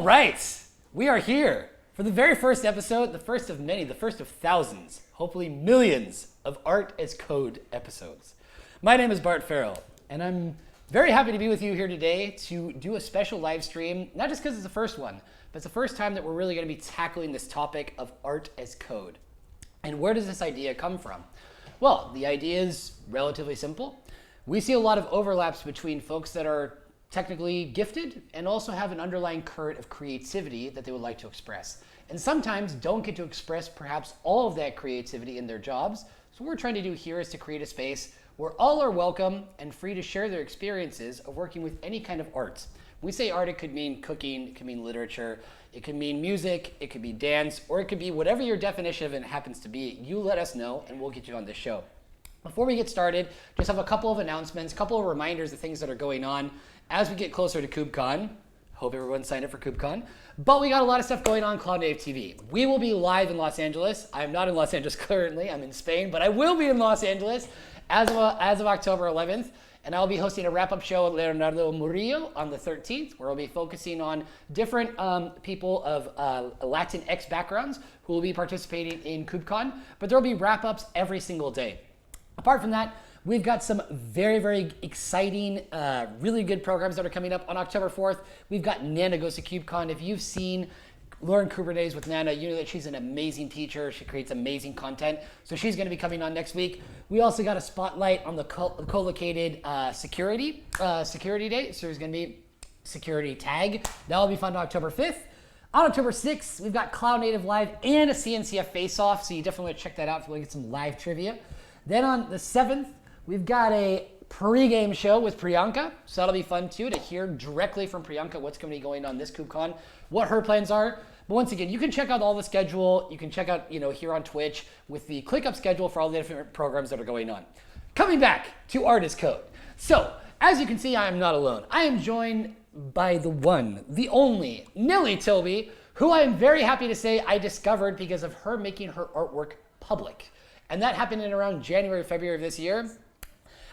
right, we are here for the very first episode, the first of many, the first of thousands, hopefully millions of Art as Code episodes. My name is Bart Farrell, and I'm very happy to be with you here today to do a special live stream, not just because it's the first one, but it's the first time that we're really going to be tackling this topic of Art as Code. And where does this idea come from? Well, the idea is relatively simple. We see a lot of overlaps between folks that are technically gifted and also have an underlying current of creativity that they would like to express. And sometimes don't get to express perhaps all of that creativity in their jobs. So what we're trying to do here is to create a space where all are welcome and free to share their experiences of working with any kind of art. When we say art, it could mean cooking, it could mean literature, it could mean music, it could be dance, or it could be whatever your definition of it happens to be. You let us know and we'll get you on this show. Before we get started, just have a couple of announcements, a couple of reminders of things that are going on as we get closer to KubeCon. Hope everyone signed up for KubeCon. But we got a lot of stuff going on Cloud Native TV. We will be live in Los Angeles. I'm not in Los Angeles currently, I'm in Spain, but I will be in Los Angeles as of October 11th. And I'll be hosting a wrap-up show with Leonardo Murillo on the 13th, where I'll be focusing on different people of Latinx backgrounds who will be participating in KubeCon. But there will be wrap-ups every single day. Apart from that, we've got some very, very exciting, really good programs that are coming up on October 4th. We've got Nana Goes to KubeCon. If you've seen Learn Kubernetes with Nana, you know that she's an amazing teacher. She creates amazing content. So she's going to be coming on next week. We also got a spotlight on the co-located security day. So there's going to be security tag. That'll be fun on October 5th. On October 6th, we've got Cloud Native Live and a CNCF face-off. So you definitely want to check that out if you want to get some live trivia. Then on the 7th, we've got a pre-game show with Priyanka. So that'll be fun too, to hear directly from Priyanka what's going to be going on this KubeCon, what her plans are. But once again, you can check out all the schedule. You can check out, here on Twitch with the ClickUp schedule for all the different programs that are going on. Coming back to Art as Code. So as you can see, I am not alone. I am joined by the one, the only, Nelly Toby, who I am very happy to say I discovered because of her making her artwork public. And that happened in around January, February of this year.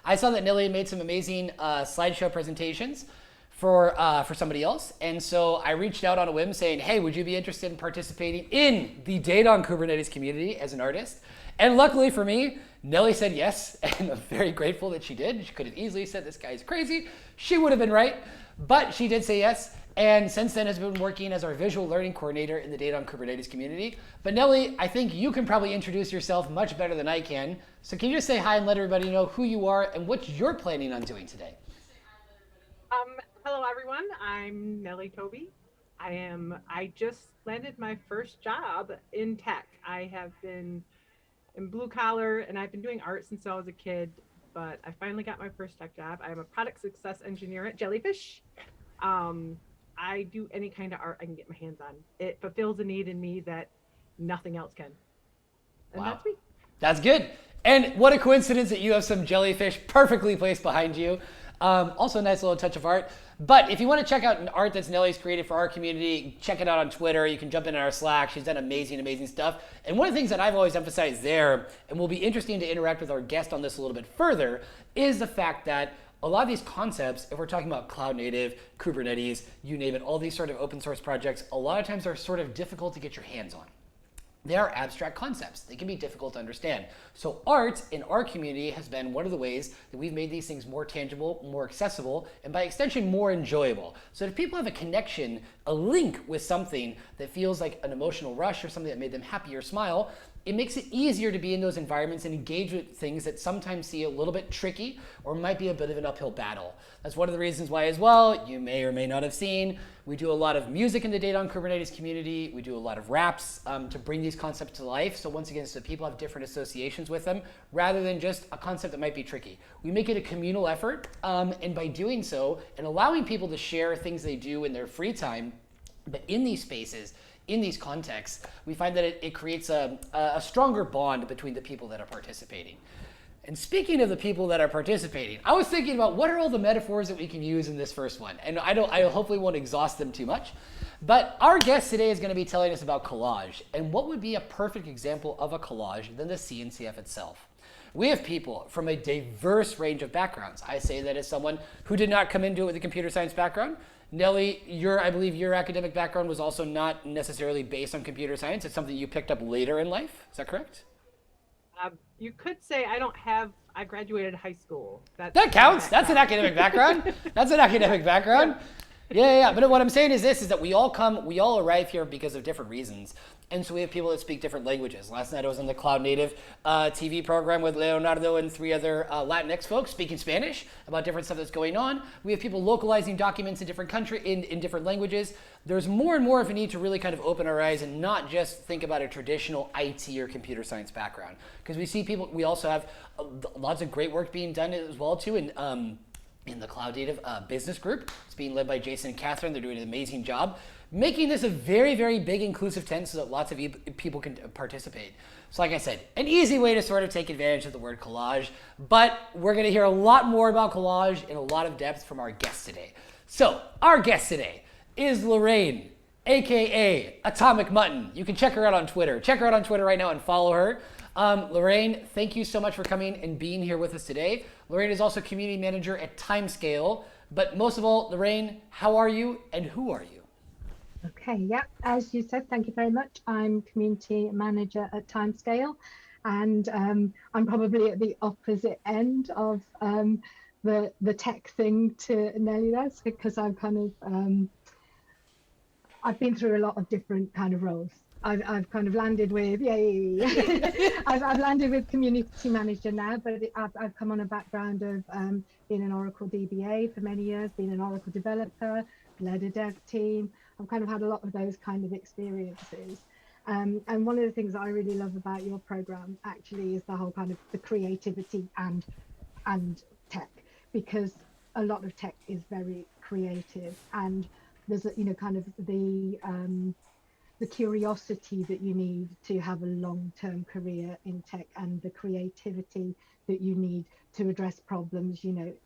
I saw that Nelly made some amazing slideshow presentations for somebody else. And so I reached out on a whim saying, hey, would you be interested in participating in the Data on Kubernetes community as an artist? And luckily for me, Nelly said yes. And I'm very grateful that she did. She could have easily said this guy is crazy. She would have been right. But she did say yes. And since then has been working as our visual learning coordinator in the Data on Kubernetes community. But Nelly, I think you can probably introduce yourself much better than I can. So can you just say hi and let everybody know who you are and what you're planning on doing today? Hello everyone, I'm Nelly Toby. I just landed my first job in tech. I have been in blue collar and I've been doing art since I was a kid, but I finally got my first tech job. I'm a product success engineer at Jellyfish. I do any kind of art I can get my hands on. It fulfills a need in me that nothing else can. And wow. That's me. That's good. And what a coincidence that you have some jellyfish perfectly placed behind you. Also a nice little touch of art. But if you want to check out an art that's Nelly's created for our community, check it out on Twitter. You can jump in our Slack. She's done amazing, amazing stuff. And one of the things that I've always emphasized there, and will be interesting to interact with our guest on this a little bit further, is the fact that a lot of these concepts, if we're talking about cloud native, Kubernetes, you name it, all these sort of open source projects, a lot of times are sort of difficult to get your hands on. They are abstract concepts. They can be difficult to understand. So art in our community has been one of the ways that we've made these things more tangible, more accessible, and by extension, more enjoyable. So if people have a connection, a link with something that feels like an emotional rush or something that made them happy or smile, it makes it easier to be in those environments and engage with things that sometimes see a little bit tricky or might be a bit of an uphill battle. That's one of the reasons why as well, you may or may not have seen, we do a lot of music in the Data on Kubernetes community. We do a lot of raps to bring these concepts to life. So once again, so people have different associations with them rather than just a concept that might be tricky. We make it a communal effort, and by doing so and allowing people to share things they do in their free time, but in these spaces, in these contexts, we find that it creates a stronger bond between the people that are participating. And speaking of the people that are participating, I was thinking about what are all the metaphors that we can use in this first one. And I hopefully won't exhaust them too much. But our guest today is going to be telling us about collage. And what would be a perfect example of a collage than the CNCF itself? We have people from a diverse range of backgrounds. I say that as someone who did not come into it with a computer science background. Nelly, I believe your academic background was also not necessarily based on computer science. It's something you picked up later in life. Is that correct? You could say I graduated high school. That's That my counts. That's an background. academic background. That's an academic background. Yeah. But what I'm saying is this: is that we all arrive here because of different reasons, and so we have people that speak different languages. Last night I was on the Cloud Native TV program with Leonardo and 3 other Latinx folks speaking Spanish about different stuff that's going on. We have people localizing documents in different in different languages. There's more and more of a need to really kind of open our eyes and not just think about a traditional IT or computer science background, because we see people. We also have lots of great work being done as well too in the Cloud Native business group. It's being led by Jason and Catherine. They're doing an amazing job, making this a very, very big inclusive tent so that lots of people can participate. So like I said, an easy way to sort of take advantage of the word collage, but we're gonna hear a lot more about collage in a lot of depth from our guest today. So our guest today is Lorraine, AKA Atomic Mutton. You can check her out on Twitter. Check her out on Twitter right now and follow her. Lorraine, thank you so much for coming and being here with us today. Lorraine is also community manager at Timescale. But most of all, Lorraine, how are you and who are you? Okay, yeah, as you said, thank you very much. I'm community manager at Timescale, and I'm probably at the opposite end of the tech thing to Nelly does, because I've kind of I've been through a lot of different kind of roles. I've kind of landed with, yay, I've landed with community manager now, but I've come on a background of being an Oracle DBA for many years, being an Oracle developer, led a dev team. I've kind of had a lot of those kind of experiences. And one of the things that I really love about your program actually is the whole kind of the creativity and tech, because a lot of tech is very creative, and there's kind of the curiosity that you need to have a long-term career in tech, and the creativity that you need to address problems,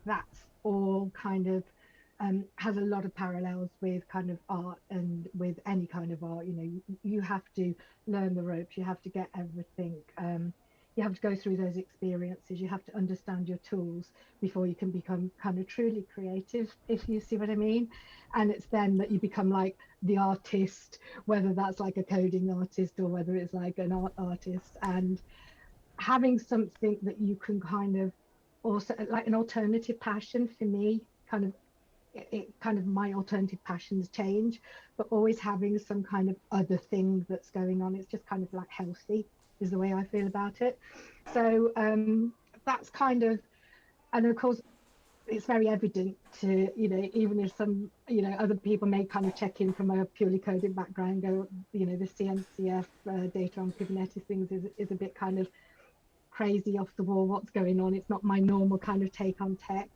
that's all kind of has a lot of parallels with kind of art, and with any kind of art. You have to learn the ropes, you have to get everything, you have to go through those experiences, you have to understand your tools before you can become kind of truly creative, if you see what I mean. And it's then that you become like the artist, whether that's like a coding artist or whether it's like an art artist, and having something that you can kind of also like an alternative passion. For me, kind of my alternative passions change, but always having some kind of other thing that's going on, it's just kind of like healthy, is the way I feel about it. So that's kind of, and of course it's very evident to, even if some, other people may kind of check in from a purely coding background, go, the CNCF data on Kubernetes things is a bit kind of crazy, off the wall, what's going on. It's not my normal kind of take on tech,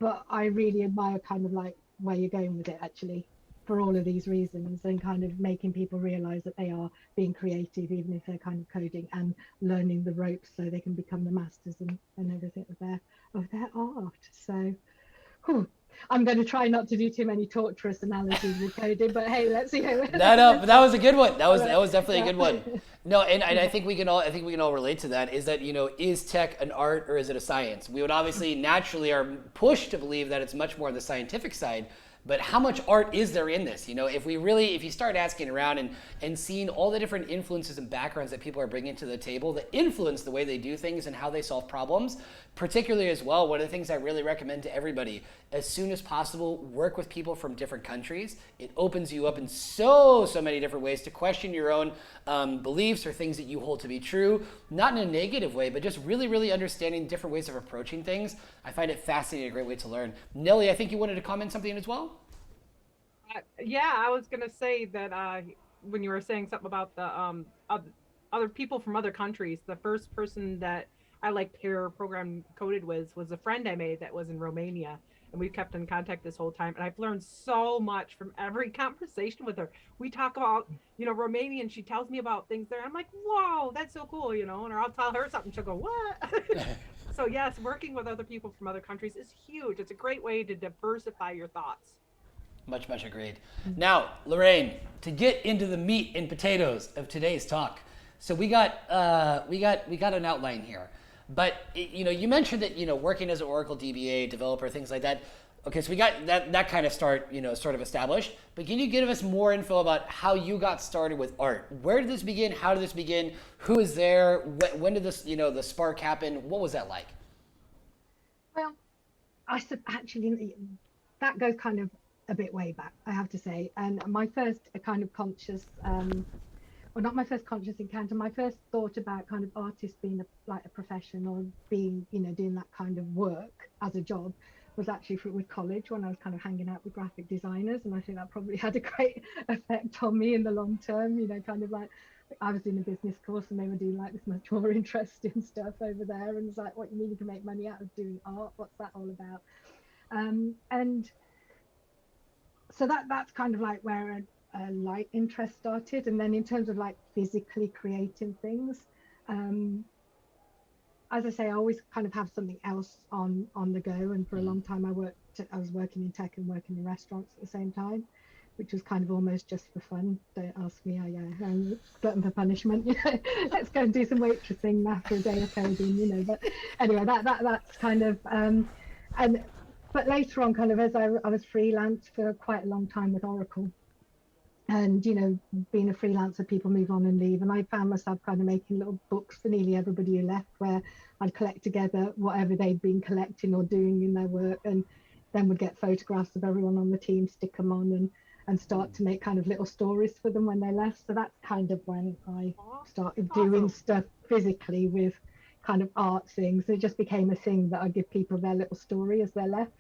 but I really admire kind of like where you're going with it, actually, for all of these reasons, and kind of making people realize that they are being creative, even if they're kind of coding, and learning the ropes so they can become the masters and everything of their art. So I'm going to try not to do too many torturous analogies with coding, but hey, let's see how. No, but that was a good one. That was definitely a good one. No, and I think we can all relate to that. Is that, is tech an art or is it a science? We would obviously naturally are pushed to believe that it's much more on the scientific side. But how much art is there in this? If you start asking around and seeing all the different influences and backgrounds that people are bringing to the table that influence the way they do things and how they solve problems, particularly as well, one of the things I really recommend to everybody, as soon as possible, work with people from different countries. It opens you up in so many different ways to question your own beliefs or things that you hold to be true, not in a negative way, but just really, really understanding different ways of approaching things. I find it fascinating, a great way to learn. Nelly, I think you wanted to comment something as well? Yeah, I was gonna say that when you were saying something about the other people from other countries, the first person that I like pair program coded with was a friend I made that was in Romania, and we've kept in contact this whole time. And I've learned so much from every conversation with her. We talk about Romanian. She tells me about things there. I'm like, whoa, that's so cool, and or I'll tell her something. She'll go, what? So yes, working with other people from other countries is huge. It's a great way to diversify your thoughts. Much agreed. Now, Lorraine, to get into the meat and potatoes of today's talk, so we got an outline here. But you mentioned that working as an Oracle DBA developer, things like that. Okay, so we got that kind of start, sort of established. But can you give us more info about how you got started with art? Where did this begin? How did this begin? Who was there? When did this, the spark happen? What was that like? Well, actually that goes kind of a bit way back, I have to say. And my first kind of conscious, well, not my first conscious encounter. My first thought about kind of artists being like a profession or being, doing that kind of work as a job was actually with college when I was kind of hanging out with graphic designers, and I think that probably had a great effect on me in the long term. Kind of like I was doing a business course and they were doing like this much more interesting stuff over there, and it's like, what you mean you can make money out of doing art? What's that all about? And so that's kind of like where a light interest started. And then in terms of like physically creating things, as I say, I always kind of have something else on the go. And for a long time, I was working in tech and working in restaurants at the same time, which was kind of almost just for fun. Don't ask me. I'm glutton for punishment. Let's go and do some waitressing after a day of coding. But anyway, that's kind of but later on, kind of as I was freelance for quite a long time with Oracle. And being a freelancer, people move on and leave, and I found myself kind of making little books for nearly everybody who left, where I'd collect together whatever they'd been collecting or doing in their work, and then would get photographs of everyone on the team, stick them on, and start to make kind of little stories for them when they left. So that's kind of when I started doing stuff physically with kind of art things. It just became a thing that I give people their little story as they left,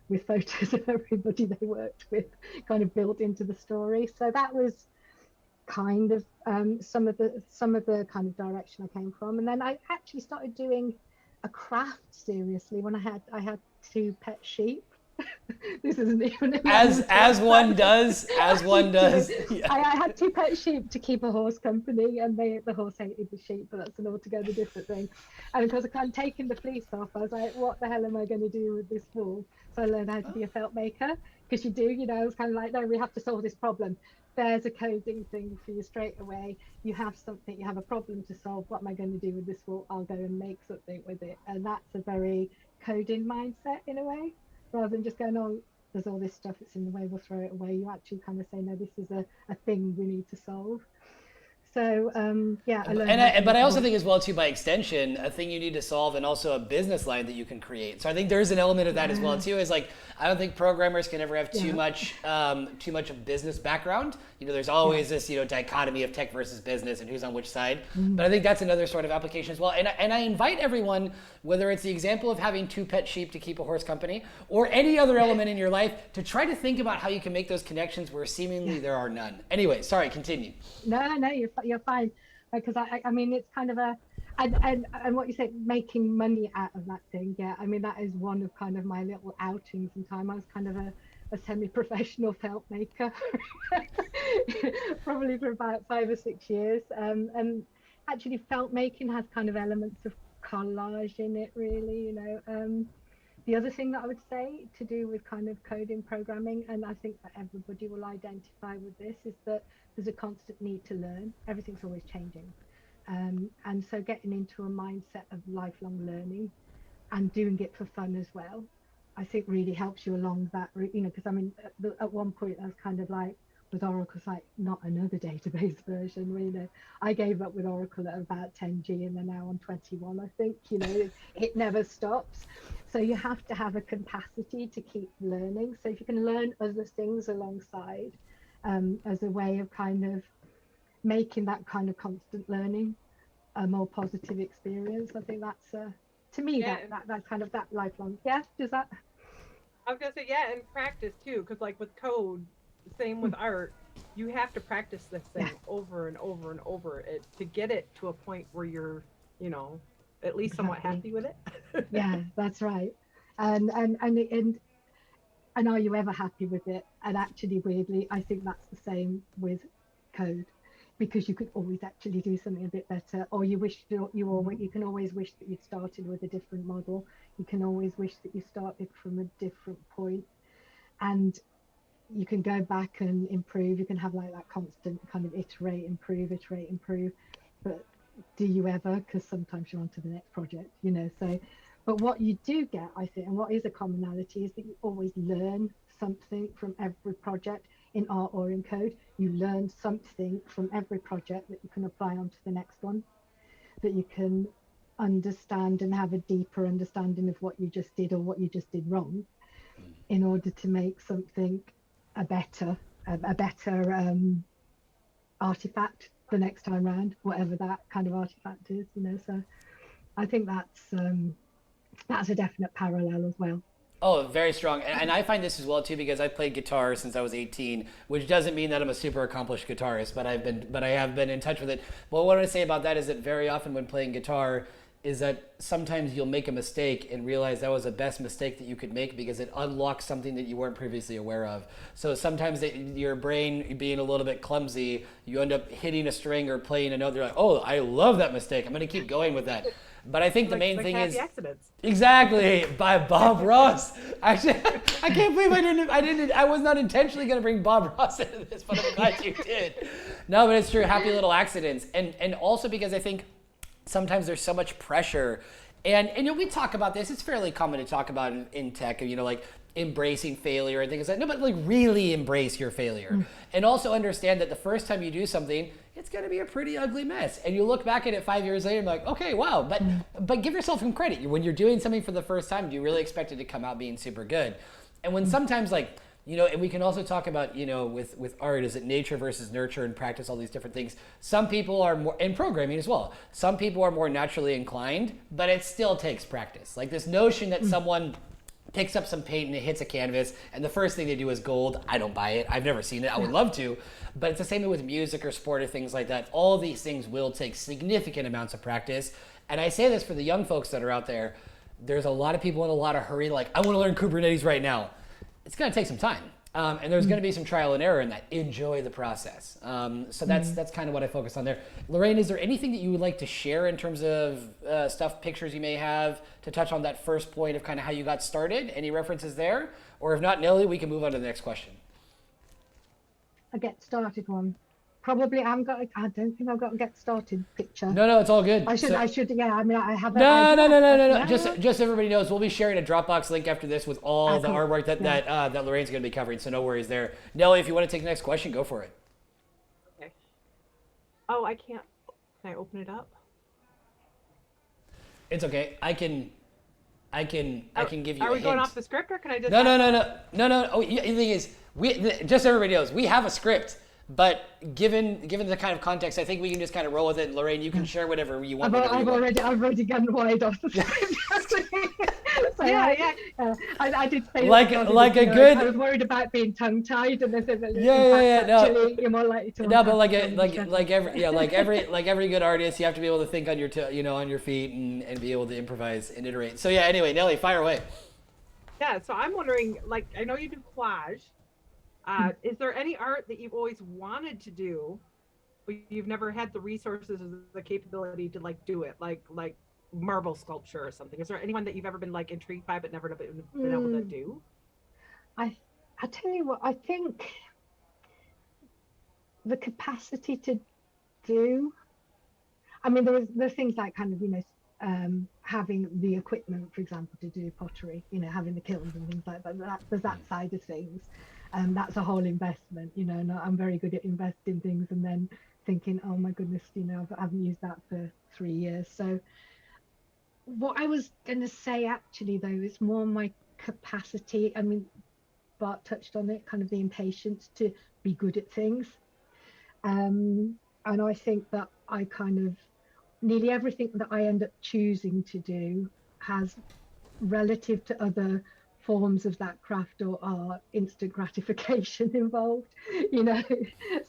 with photos of everybody they worked with kind of built into the story. So that was kind of some of the kind of direction I came from. And then I actually started doing a craft seriously when I had 2 pet sheep. This isn't even as one does. Yeah. I had 2 pet sheep to keep a horse company, and the horse hated the sheep, but that's an altogether different thing. And of course, I kind of taking the fleece off. I was like, what the hell am I going to do with this wool? So I learned how to be a felt maker, because I was kind of like, no, we have to solve this problem. There's a coding thing for you straight away. You have a problem to solve. What am I going to do with this wool? I'll go and make something with it. And that's a very coding mindset in a way, rather than just going, oh, there's all this stuff that's in the way, we'll throw it away. You actually kind of say, no, this is a thing we need to solve. So I learned. But I also think as well too, by extension, a thing you need to solve, and also a business line that you can create. So I think there's an element of that as well too. Is like, I don't think programmers can ever have too much of business background. There's always this dichotomy of tech versus business and who's on which side. But I think that's another sort of application as well. And I invite everyone, whether it's the example of having 2 pet sheep to keep a horse company, or any other element in your life, to try to think about how you can make those connections where seemingly there are none. Anyway, sorry, continue. No, you're fine, because I mean, it's kind of and what you said, making money out of that thing. Yeah, I mean, that is one of kind of my little outings in time. I was kind of a semi-professional felt maker probably for about 5 or 6 years, and actually felt making has kind of elements of collage in it, really. The other thing that I would say to do with kind of coding programming, and I think that everybody will identify with this, is that there's a constant need to learn. Everything's always changing. And so getting into a mindset of lifelong learning and doing it for fun as well, I think really helps you along that route, because I mean, at one point I was kind of like, with Oracle, it's like, not another database version. I gave up with Oracle at about 10G, and they're now on 21, I think. It never stops. So you have to have a capacity to keep learning. So if you can learn other things alongside, as a way of kind of making that kind of constant learning a more positive experience, I think that's to me that kind of that lifelong. Yeah, does that? I was gonna say, yeah, and practice too, because like with code, same with art, you have to practice this thing over and over and over it to get it to a point where you're, at least somewhat happy with it. Yeah, that's right. And are you ever happy with it? And actually, weirdly, I think that's the same with code, because you could always actually do something a bit better, or you can always wish that you'd started with a different model. You can always wish that you started from a different point, and you can go back and improve. You can have like that constant kind of iterate, improve. But do you ever, because sometimes you're on to the next project, so but what you do get, I think, and what is a commonality, is that you always learn something from every project in art or in code. You learn something from every project that you can apply onto the next one, that you can understand and have a deeper understanding of what you just did or what you just did wrong, in order to make something a better artifact the next time round, whatever that kind of artifact is. So I think that's a definite parallel as well. Oh, very strong. And I find this as well too, because I've played guitar since I was 18, which doesn't mean that I'm a super accomplished guitarist, but I have been in touch with it. But what I want to say about that is that very often when playing guitar, is that sometimes you'll make a mistake and realize that was the best mistake that you could make, because it unlocks something that you weren't previously aware of. So sometimes your brain being a little bit clumsy, you end up hitting a string or playing a note. You're like, oh, I love that mistake. I'm going to keep going with that. But I think the main thing is accidents. Exactly, by Bob Ross. Actually, I can't believe I was not intentionally going to bring Bob Ross into this, but I'm glad you did. No, but it's true. Happy little accidents, and also because I think sometimes there's so much pressure, and we talk about this. It's fairly common to talk about in tech, like embracing failure and things like that. No, but like really embrace your failure, and also understand that the first time you do something, it's going to be a pretty ugly mess. And you look back at it 5 years later and be like, okay, wow. But give yourself some credit. When you're doing something for the first time, do you really expect it to come out being super good? And when sometimes and we can also talk about, with art, is it nature versus nurture, and practice, all these different things. Some people are more, in programming as well, some people are more naturally inclined, but it still takes practice. Like this notion that someone picks up some paint and it hits a canvas, and the first thing they do is gold. I don't buy it. I've never seen it. I would love to. But it's the same with music or sport or things like that. All these things will take significant amounts of practice. And I say this for the young folks that are out there. There's a lot of people in a lot of hurry, like, I want to learn Kubernetes right now. It's going to take some time. And there's going to be some trial and error in that. Enjoy the process. So that's kind of what I focus on there. Lorraine, is there anything that you would like to share in terms of pictures you may have to touch on that first point of kind of how you got started? Any references there? Or if not, Nelly, we can move on to the next question. A get started one. Probably I don't think I've got a get started picture. No, it's all good. I should, yeah. I mean, I have. No. Just so everybody knows, we'll be sharing a Dropbox link after this with all the artwork that Lorraine's going to be covering. So no worries there. Nelly, if you want to take the next question, go for it. Okay. Oh, I can't. Can I open it up? It's okay. I can give you. Are a we going hint. off the script, or can I just? No. Oh, the thing is, just so everybody knows, we have a script. But given the kind of context, I think we can just kind of roll with it. And Lorraine, you can share whatever you want. I've already gone wide off the script. So yeah. I did say like a good. I was worried about being tongue tied, and I said that no. You're more likely to. No, but like every good artist, you have to be able to think on your on your feet and be able to improvise and iterate. So yeah. Anyway, Nelly, fire away. Yeah. So I'm wondering, I know you do collage. Is there any art that you've always wanted to do, but you've never had the resources or the capability to do it, like marble sculpture or something? Is there anyone that you've ever been intrigued by but never been able to do? I tell you what, I think the capacity to do. I mean, there's things like kind of having the equipment, for example, to do pottery. Having the kilns and things like that. There's that side of things. That's a whole investment, and I'm very good at investing things and then thinking, oh my goodness, I haven't used that for 3 years. So what I was going to say actually, though, is more my capacity. I mean, Bart touched on it, kind of the impatience to be good at things. And I think that I kind of, nearly everything that I end up choosing to do has, relative to other forms of that craft or art, instant gratification involved.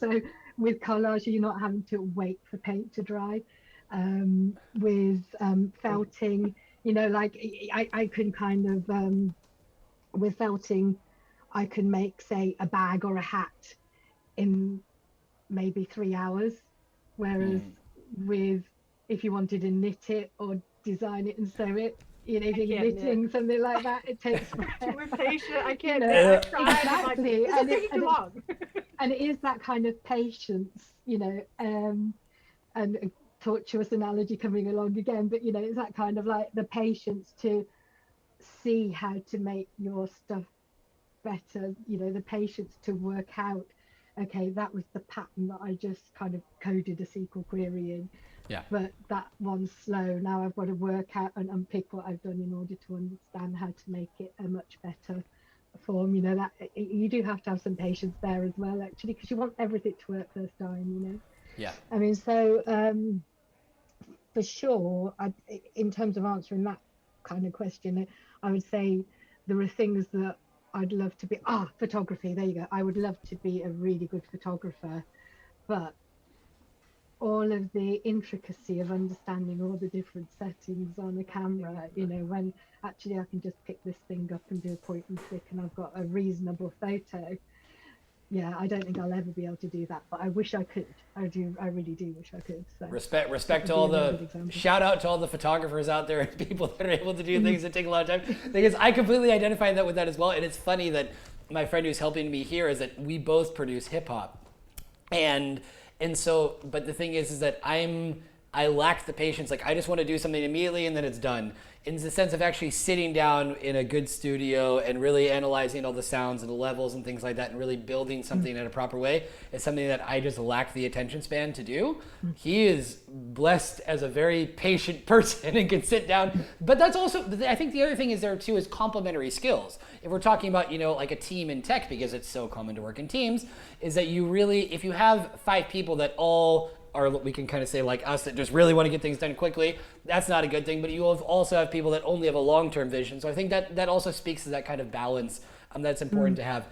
So with collage, you're not having to wait for paint to dry. With felting, I can kind of with felting, I can make, say, a bag or a hat in maybe 3 hours, whereas if you wanted to knit it or design it and sew it, if you're knitting something like that, it takes too impatient. I can't. Exactly, and it's too long. And it is that kind of patience, and tortuous analogy coming along again, but it's that kind of like the patience to see how to make your stuff better, the patience to work out, okay, that was the pattern that I just kind of coded a SQL query in, Yeah. but that one's slow. Now I've got to work out and unpick what I've done in order to understand how to make it a much better form. That you do have to have some patience there as well, actually, because you want everything to work first time. Yeah. I mean, so for sure, in terms of answering that kind of question, I would say there are things that I'd love to be. Photography. There you go. I would love to be a really good photographer, but all of the intricacy of understanding all the different settings on a camera, when actually I can just pick this thing up and do a point and click and I've got a reasonable photo. Yeah, I don't think I'll ever be able to do that, but I wish I could. I really do wish I could. So respect to all the shout out to all the photographers out there and people that are able to do things that take a lot of time. Because I completely identify that with that as well. And it's funny that my friend who's helping me here is that we both produce hip hop, and so, but the thing is that I lack the patience. Like, I just want to do something immediately and then it's done. In the sense of actually sitting down in a good studio and really analyzing all the sounds and the levels and things like that and really building something in a proper way is something that I just lack the attention span to do. He is blessed as a very patient person and can sit down. But that's also, I think the other thing is there too is complementary skills. If we're talking about, like a team in tech, because it's so common to work in teams, is that you really, if you have 5 people that all are, we can kind of say like us, that just really want to get things done quickly, that's not a good thing. But you also have people that only have a long-term vision. So I think that also speaks to that kind of balance that's important to have.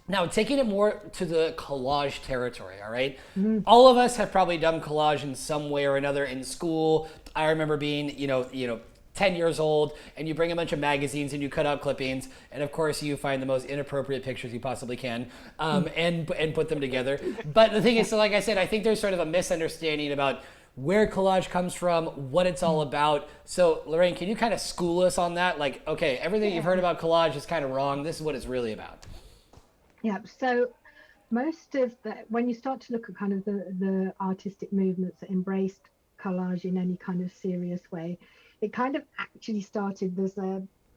Now, taking it more to the collage territory, all right? All of us have probably done collage in some way or another in school. I remember being, 10 years old, and you bring a bunch of magazines and you cut out clippings, and of course you find the most inappropriate pictures you possibly can, and put them together. But the thing is, so like I said, I think there's sort of a misunderstanding about where collage comes from, what it's all about. So Lorraine, can you kind of school us on that? Like, okay, everything you've heard about collage is kind of wrong. This is what it's really about. Yeah. So most of when you start to look at kind of the artistic movements that embraced collage in any kind of serious way, it kind of actually started. There's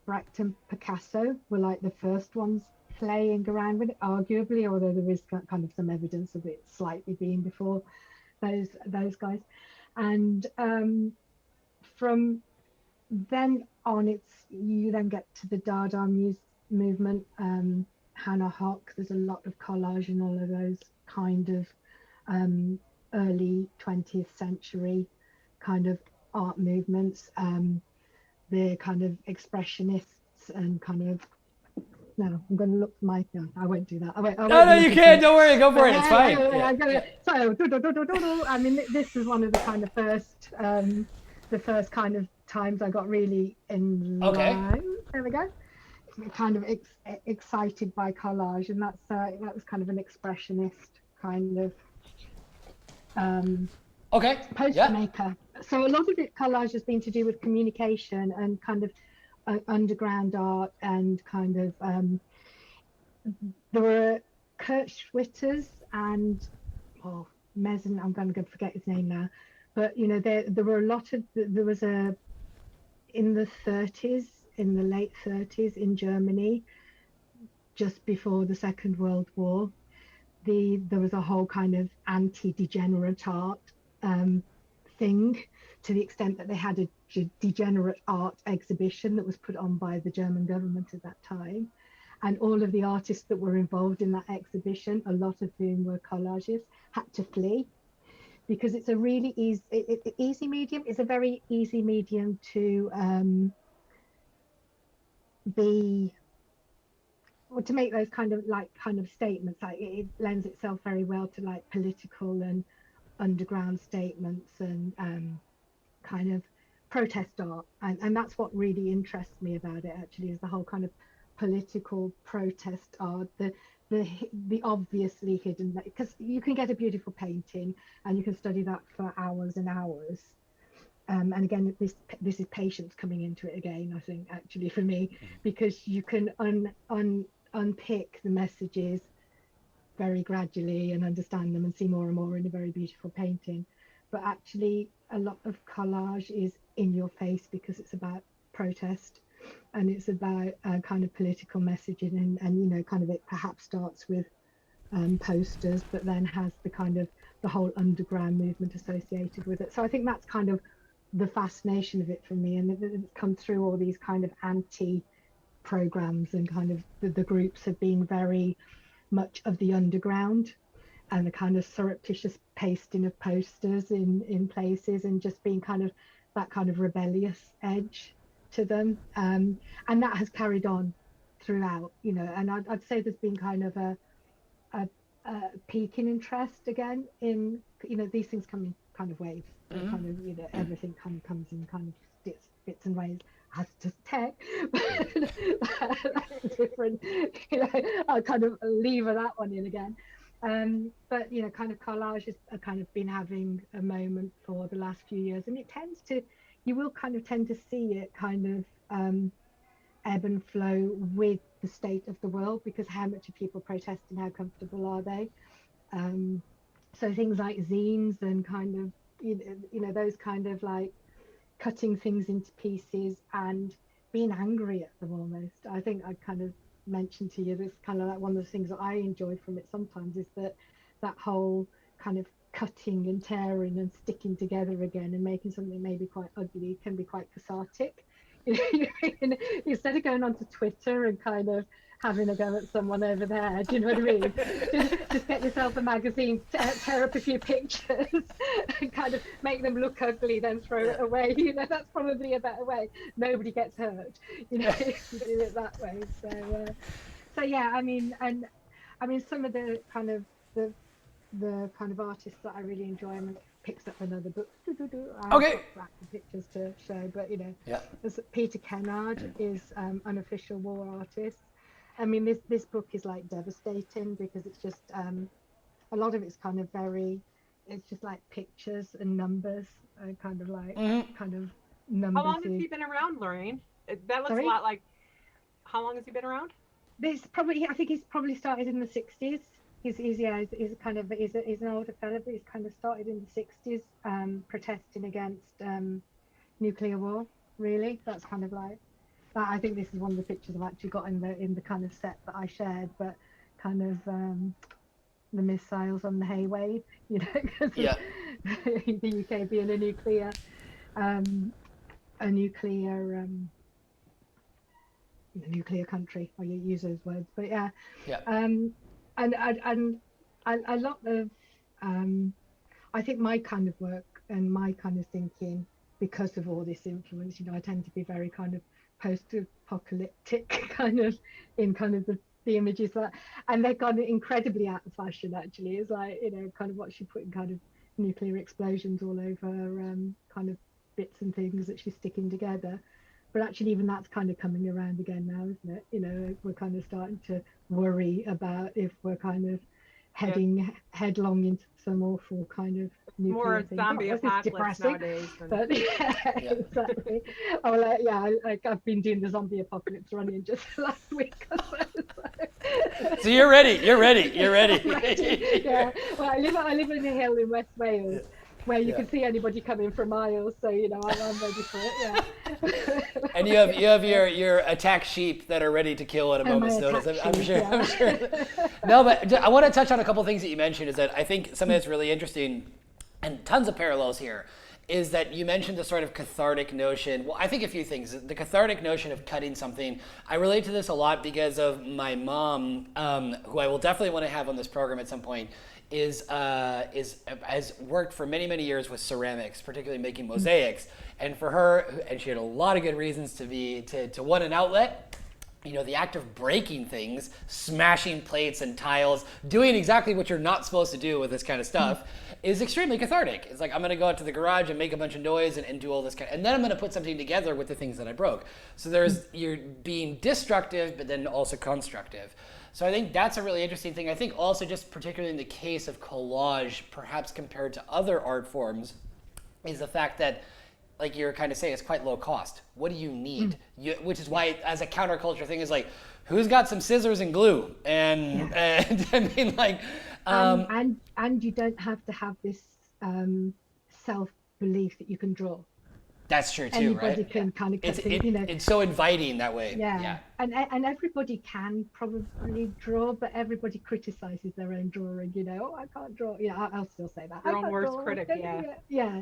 Brecht and Picasso were like the first ones playing around with it, arguably, although there is kind of some evidence of it slightly being before those guys. And from then on, you then get to the Dada movement, Hannah Hock. There's a lot of collage in all of those kind of early 20th century kind of art movements. The kind of expressionists and kind of, no, I'm going to look for my, no, I won't do that. No, you can't. Don't worry. Go for it. It's fine. So, I mean, this is one of the kind of first kind of times I got really in line. There we go. Kind of excited by collage, and that was kind of an expressionist kind of poster maker. So a lot of it collage has been to do with communication and kind of underground art, and kind of there were Kurt Schwitters and Mezen, I'm going to forget his name now, but there were a lot of, there was in the 30s, in the late 30s in Germany, just before the Second World War, there was a whole kind of anti-degenerate art thing, to the extent that they had a degenerate art exhibition that was put on by the German government at that time. And all of the artists that were involved in that exhibition, a lot of whom were collagists, had to flee, because it's a really easy medium. It's a very easy medium to to make those kind of statements. Like, it lends itself very well to like political and underground statements and kind of protest art, and that's what really interests me about it, actually, is the whole kind of political protest art, the obviously hidden, because you can get a beautiful painting and you can study that for hours and hours, and again, this is patience coming into it again, I think, actually, for me, because you can unpick the messages very gradually and understand them and see more and more in a very beautiful painting. but actually a lot of collage is in your face because it's about protest, and it's about kind of political messaging, and you know, kind of it perhaps starts with posters, but then has the kind of the whole underground movement associated with it. So I think that's kind of the fascination of it for me, and it's come through all these kind of anti programs, and kind of the groups have been very much of the underground, and the kind of surreptitious pasting of posters in places, and just being kind of that kind of rebellious edge to them, and that has carried on throughout, you know. And I'd say there's been kind of a peak in interest again in, you know, these things come in kind of waves. Mm-hmm. Kind of, you know, everything kind of comes in kind of bits and waves, as does tech. Different, you know, I'll kind of lever that one in again. But you know, kind of collage has kind of been having a moment for the last few years, and it tends to, you will kind of tend to see it kind of ebb and flow with the state of the world, because how much are people protesting, how comfortable are they? So things like zines and kind of, you know, those kind of like cutting things into pieces and being angry at them almost. I think I kind of mentioned to you, this kind of like one of the things that I enjoy from it sometimes is that whole kind of cutting and tearing and sticking together again and making something maybe quite ugly can be quite cathartic. You know, instead of going onto Twitter and kind of having a go at someone over there, do you know what I mean? Just get yourself a magazine, tear up a few pictures and kind of make them look ugly, then throw it away. You know, that's probably a better way. Nobody gets hurt, you know, if you do it that way. So yeah, I mean, and I mean, some of the kind of the kind of artists that I really enjoy, and picks up another book. Okay. Pictures to show, but you know, yeah. Peter Kennard is unofficial war artist. I mean, this book is like devastating because it's just a lot of it's kind of it's just like pictures and numbers, kind of like kind of numbers. How long has he been around, Lorraine? That looks a lot like. How long has he been around? I think he's probably started in the 60s. He's an older fella, but he's kind of started in the 60s, protesting against nuclear war. Really, that's kind of like that. I think this is one of the pictures I've actually got in the kind of set that I shared, but kind of the missiles on the hay wave, you know, because the UK being a nuclear country. I use those words, but yeah. And a lot of I think my kind of work and my kind of thinking, because of all this influence, you know, I tend to be very kind of post-apocalyptic kind of in kind of the images that, and they've gone incredibly out of fashion actually. It's like, you know, kind of what she put in kind of nuclear explosions all over kind of bits and things that she's sticking together. But actually even that's kind of coming around again now, isn't it? You know, we're kind of starting to worry about if we're kind of heading headlong into some awful kind of nuclear more thing. zombie apocalypse nowadays. But yeah, exactly. I've been doing the zombie apocalypse running just last week or so. So you're ready. You're ready. Yeah. Well, I live in a hill in West Wales, where you can see anybody coming for miles, so you know I'm ready for it. Yeah. And you have your attack sheep that are ready to kill at a moment's notice. I'm sure. No, but I want to touch on a couple things that you mentioned. Is that I think something that's really interesting, and tons of parallels here, is that you mentioned the sort of cathartic notion. Well, I think a few things. The cathartic notion of cutting something. I relate to this a lot because of my mom, who I will definitely want to have on this program at some point. Has worked for many years with ceramics, particularly making mosaics, and for her, and she had a lot of good reasons to want an outlet. You know, the act of breaking things, smashing plates and tiles, doing exactly what you're not supposed to do with this kind of stuff, is extremely cathartic. It's like, I'm going to go out to the garage and make a bunch of noise and do all this and then I'm going to put something together with the things that I broke. So you're being destructive, but then also constructive. So I think that's a really interesting thing. I think also just particularly in the case of collage, perhaps compared to other art forms, is the fact that, like you're kind of saying, it's quite low cost. What do you need? Which is why, as a counterculture thing, is like, who's got some scissors and glue? And I mean, like, and you don't have to have this self-belief that you can draw. That's true too, Anybody right? can kind of cut It's things, it's so inviting that way. yeah. And everybody can probably draw, but everybody criticizes their own drawing. Oh, I can't draw. I'll still say that. Your I own can't worst draw. critic, yeah. Yeah.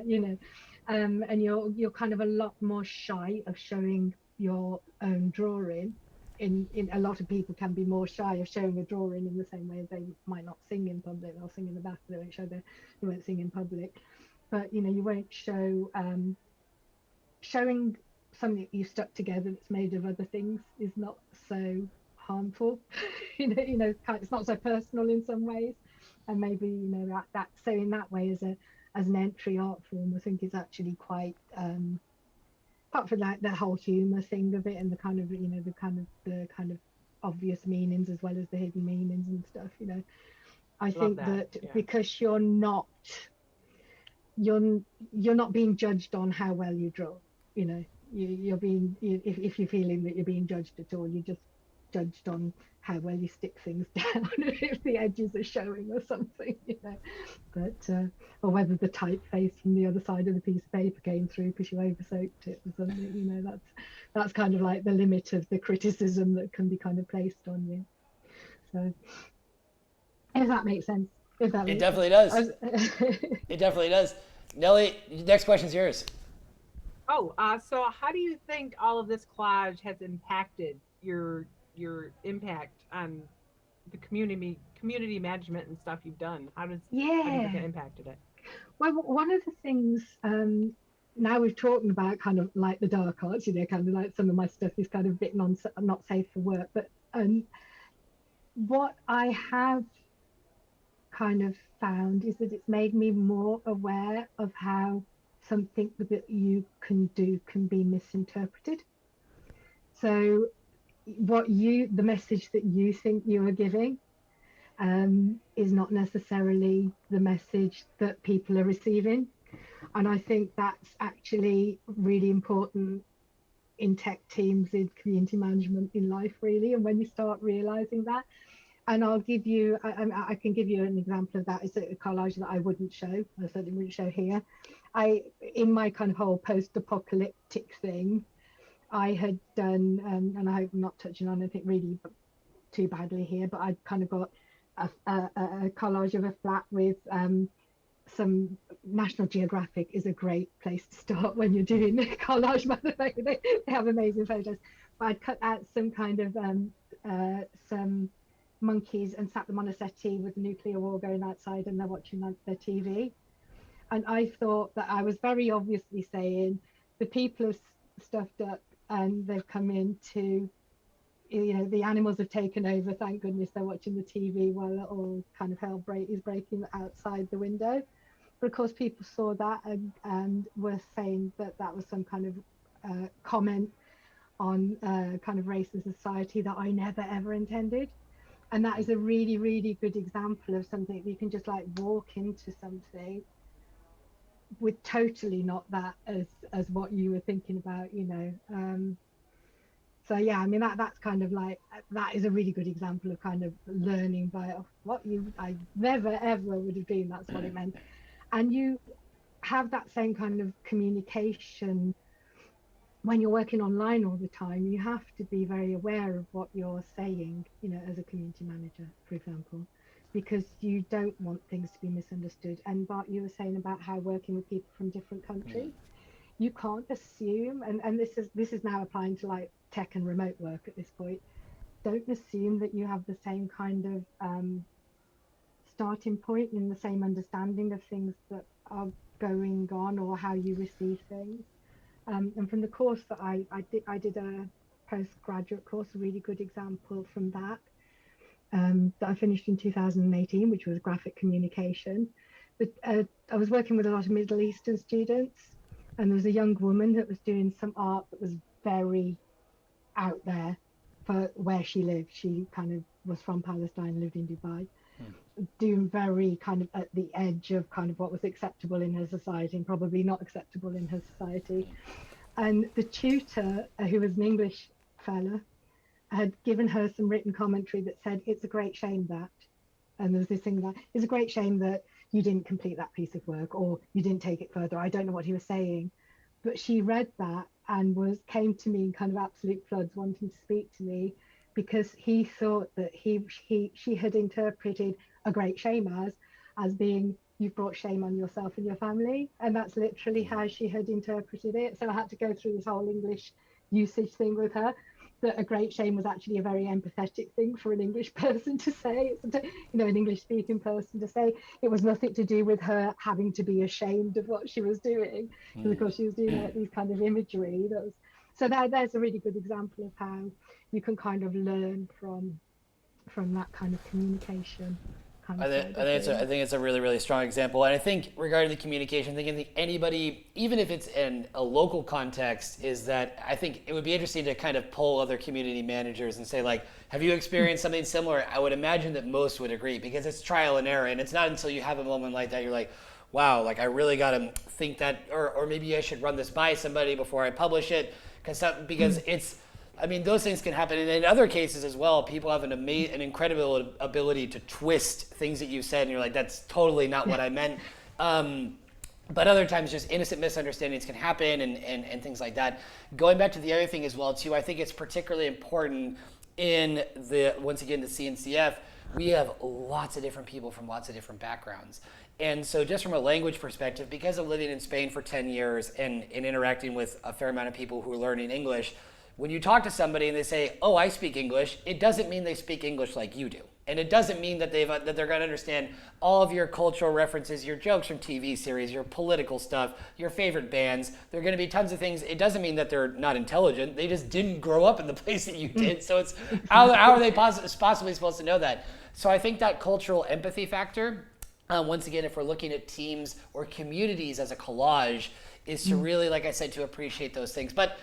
And you're kind of a lot more shy of showing your own drawing. In a lot of people can be more shy of showing a drawing in the same way as they might not sing in public. They'll sing in the bath, they won't they won't sing in public. But you won't show showing something that you stuck together that's made of other things is not so harmful. It's not so personal in some ways, and maybe that so in that way as an entry art form, I think is actually quite apart from like the whole humor thing of it and the kind of the kind of obvious meanings as well as the hidden meanings and stuff. I think that yeah. because you're not being judged on how well you draw. You're being if you're feeling that you're being judged at all, you're just judged on how well you stick things down, if the edges are showing or something. But or whether the typeface from the other side of the piece of paper came through because you over soaked it or something. That's kind of like the limit of the criticism that can be kind of placed on you. So if that makes sense. It definitely does. It definitely does. Nelly, next question's yours. Oh, so how do you think all of this collage has impacted your impact on the community management and stuff you've done? How do you think it impacted it? Well, one of the things now we've talked about kind of like the dark arts, kind of like some of my stuff is kind of a bit not safe for work, but what I have kind of found is that it's made me more aware of how something that you can do can be misinterpreted. So the message that you think you are giving is not necessarily the message that people are receiving. And I think that's actually really important in tech teams, in community management, in life, really. And when you start realizing that, and I'll give you, I can give you an example of that. It's a collage that I wouldn't show. I certainly wouldn't show here. In my kind of whole post-apocalyptic thing, I had done, and I hope I'm not touching on anything really too badly here, but I'd kind of got a collage of a flat with some National Geographic is a great place to start when you're doing the collage, by the way. They have amazing photos. But I'd cut out some kind of some monkeys and sat them on a settee with the nuclear war going outside, and they're watching their TV. And I thought that I was very obviously saying the people have stuffed up and they've come into, the animals have taken over. Thank goodness they're watching the TV while all kind of hell is breaking outside the window. But of course, people saw that and were saying that that was some kind of comment on kind of race and society that I never ever intended. And that is a really, really good example of something that you can just like walk into something with totally not that as what you were thinking about. So yeah, I mean that's kind of like, that is a really good example of kind of learning by I never ever would have been, that's what it meant. And you have that same kind of communication when you're working online all the time. You have to be very aware of what you're saying, as a community manager, for example, because you don't want things to be misunderstood. And Bart, you were saying about how working with people from different countries, you can't assume, and this is now applying to like tech and remote work at this point, don't assume that you have the same kind of starting point and the same understanding of things that are going on or how you receive things. And from the course that I did a postgraduate course, a really good example from that I finished in 2018, which was graphic communication. But I was working with a lot of Middle Eastern students, and there was a young woman that was doing some art that was very out there for where she lived. She kind of was from Palestine, lived in Dubai, doing very kind of at the edge of kind of what was acceptable in her society and probably not acceptable in her society. And the tutor, who was an English fella, had given her some written commentary that said, it's a great shame that, and there was this thing about, it's a great shame that you didn't complete that piece of work, or you didn't take it further. I don't know what he was saying, but she read that and came to me in kind of absolute floods, wanting to speak to me, because he thought that she had interpreted a great shame as being, you've brought shame on yourself and your family, and that's literally how she had interpreted it. So I had to go through this whole English usage thing with her, that a great shame was actually a very empathetic thing for an English person to say, an English speaking person to say. It was nothing to do with her having to be ashamed of what she was doing, because of course she was doing like these kind of imagery. So there's a really good example of how you can kind of learn from that kind of communication. I think it's a really, really strong example. And I think regarding the communication, I think anybody, even if it's in a local context, is that I think it would be interesting to kind of poll other community managers and say, like, have you experienced something similar? I would imagine that most would agree, because it's trial and error. And it's not until you have a moment like that, you're like, wow, like I really got to think that, or maybe I should run this by somebody before I publish it. Because it's, I mean, those things can happen. And in other cases as well, people have an incredible ability to twist things that you said, and you're like, that's totally not what I meant. But other times, just innocent misunderstandings can happen, and things like that. Going back to the other thing as well, too, I think it's particularly important in once again, the CNCF, we have lots of different people from lots of different backgrounds. And so just from a language perspective, because of living in Spain for 10 years and interacting with a fair amount of people who are learning English, when you talk to somebody and they say, oh, I speak English, it doesn't mean they speak English like you do. And it doesn't mean that they're going to understand all of your cultural references, your jokes from TV series, your political stuff, your favorite bands. There are going to be tons of things. It doesn't mean that they're not intelligent. They just didn't grow up in the place that you did. So it's how are they possibly supposed to know that? So I think that cultural empathy factor, once again, if we're looking at teams or communities as a collage, is to really, like I said, to appreciate those things. But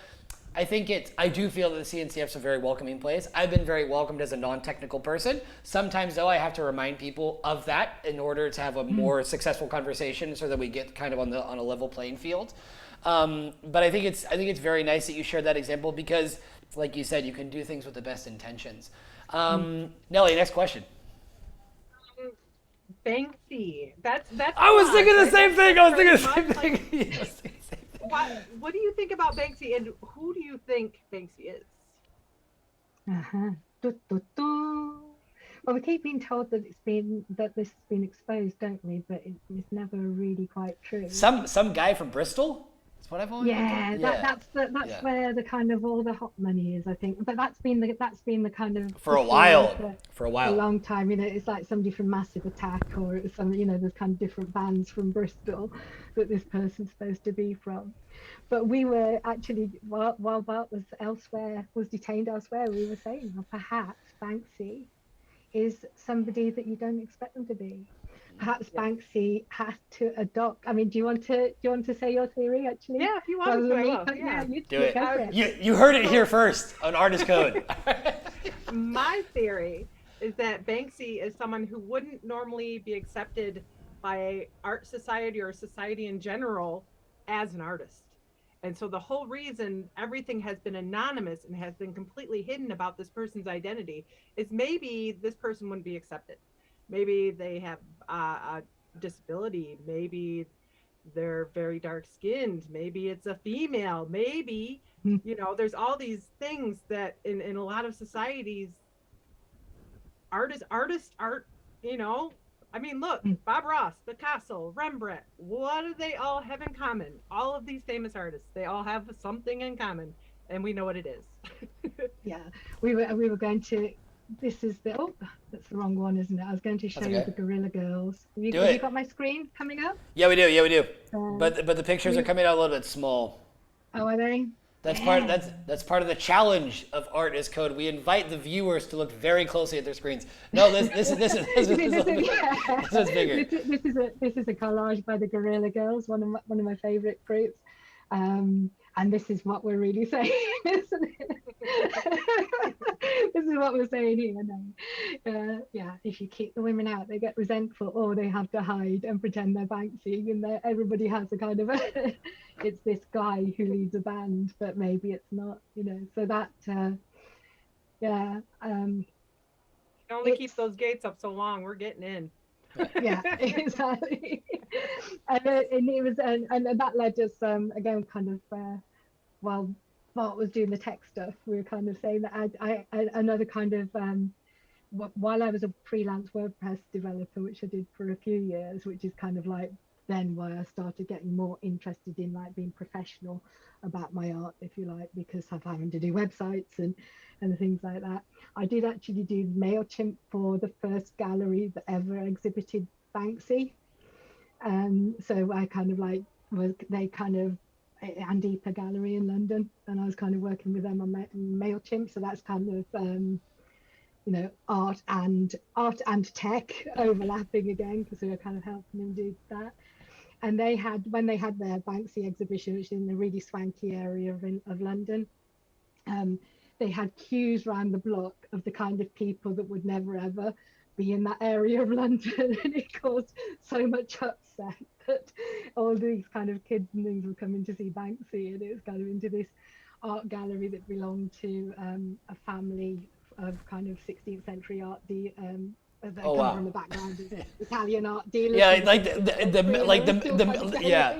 I think I do feel that the CNCF is a very welcoming place. I've been very welcomed as a non-technical person. Sometimes, though, I have to remind people of that in order to have a more successful conversation, so that we get kind of on a level playing field. But I think it's very nice that you shared that example, because, like you said, you can do things with the best intentions. Nellie, next question. Banksy. That's. I was thinking the same thing. I was thinking the same thing. Yes. What do you think about Banksy, and who do you think Banksy is? Well, we keep being told that this has been exposed, don't we? But it's never really quite true. Some guy from Bristol. That's what I've always that's where the kind of all the hot money is, I think. But that's been the kind of for a while, a long time. It's like somebody from Massive Attack, or it's some, there's kind of different bands from Bristol that this person's supposed to be from. But we were actually, while Bart was detained elsewhere, we were saying, well, perhaps Banksy is somebody that you don't expect them to be. Perhaps Banksy has to adopt. I mean, do you want to say your theory, actually? Yeah, if you want to. Do it. You heard it here first on Artist Code. My theory is that Banksy is someone who wouldn't normally be accepted by art society or society in general as an artist. And so the whole reason everything has been anonymous and has been completely hidden about this person's identity is maybe this person wouldn't be accepted. Maybe they have a disability. Maybe they're very dark skinned. Maybe it's a female. Maybe, there's all these things that in a lot of societies, artists art, I mean, look, Bob Ross, Picasso, Rembrandt, what do they all have in common? All of these famous artists, they all have something in common, and we know what it is. Yeah, we were going to. This is that's the wrong one, isn't it? I was going to show you the Gorilla Girls. Have you got my screen coming up? Yeah, we do. But the pictures are coming out a little bit small. Oh, are they? That's part of the challenge of Artist Code. We invite the viewers to look very closely at their screens. No, this is bigger. This is a collage by the Gorilla Girls, one of my favorite groups. And this is what we're really saying, isn't it? This is what we're saying here. If you keep the women out, they get resentful, or they have to hide and pretend they're Banksy, and everybody has a kind of it's this guy who leads a band, but maybe it's not, So that, only keep those gates up so long. We're getting in. Yeah, exactly. And it was, and that led us, again, kind of, while Bart was doing the tech stuff, we were kind of saying that another kind of, while I was a freelance WordPress developer, which I did for a few years, which is kind of like then why I started getting more interested in like being professional about my art, if you like, because of having to do websites and things like that. I did actually do MailChimp for the first gallery that ever exhibited Banksy. So I kind of like was they kind of Andipa Gallery in London, and I was kind of working with them on MailChimp. So that's kind of art and tech overlapping again, because we were kind of helping them do that. And they had, when they had their Banksy exhibition, which is in a really swanky area of London, um, they had queues around the block of the kind of people that would never ever be in that area of London, and it caused so much upset that all these kind of kids and things were coming to see Banksy, and it was kind of into this art gallery that belonged to a family of kind of 16th century art that Oh come wow. from the background of Italian art dealers. Yeah, like yeah,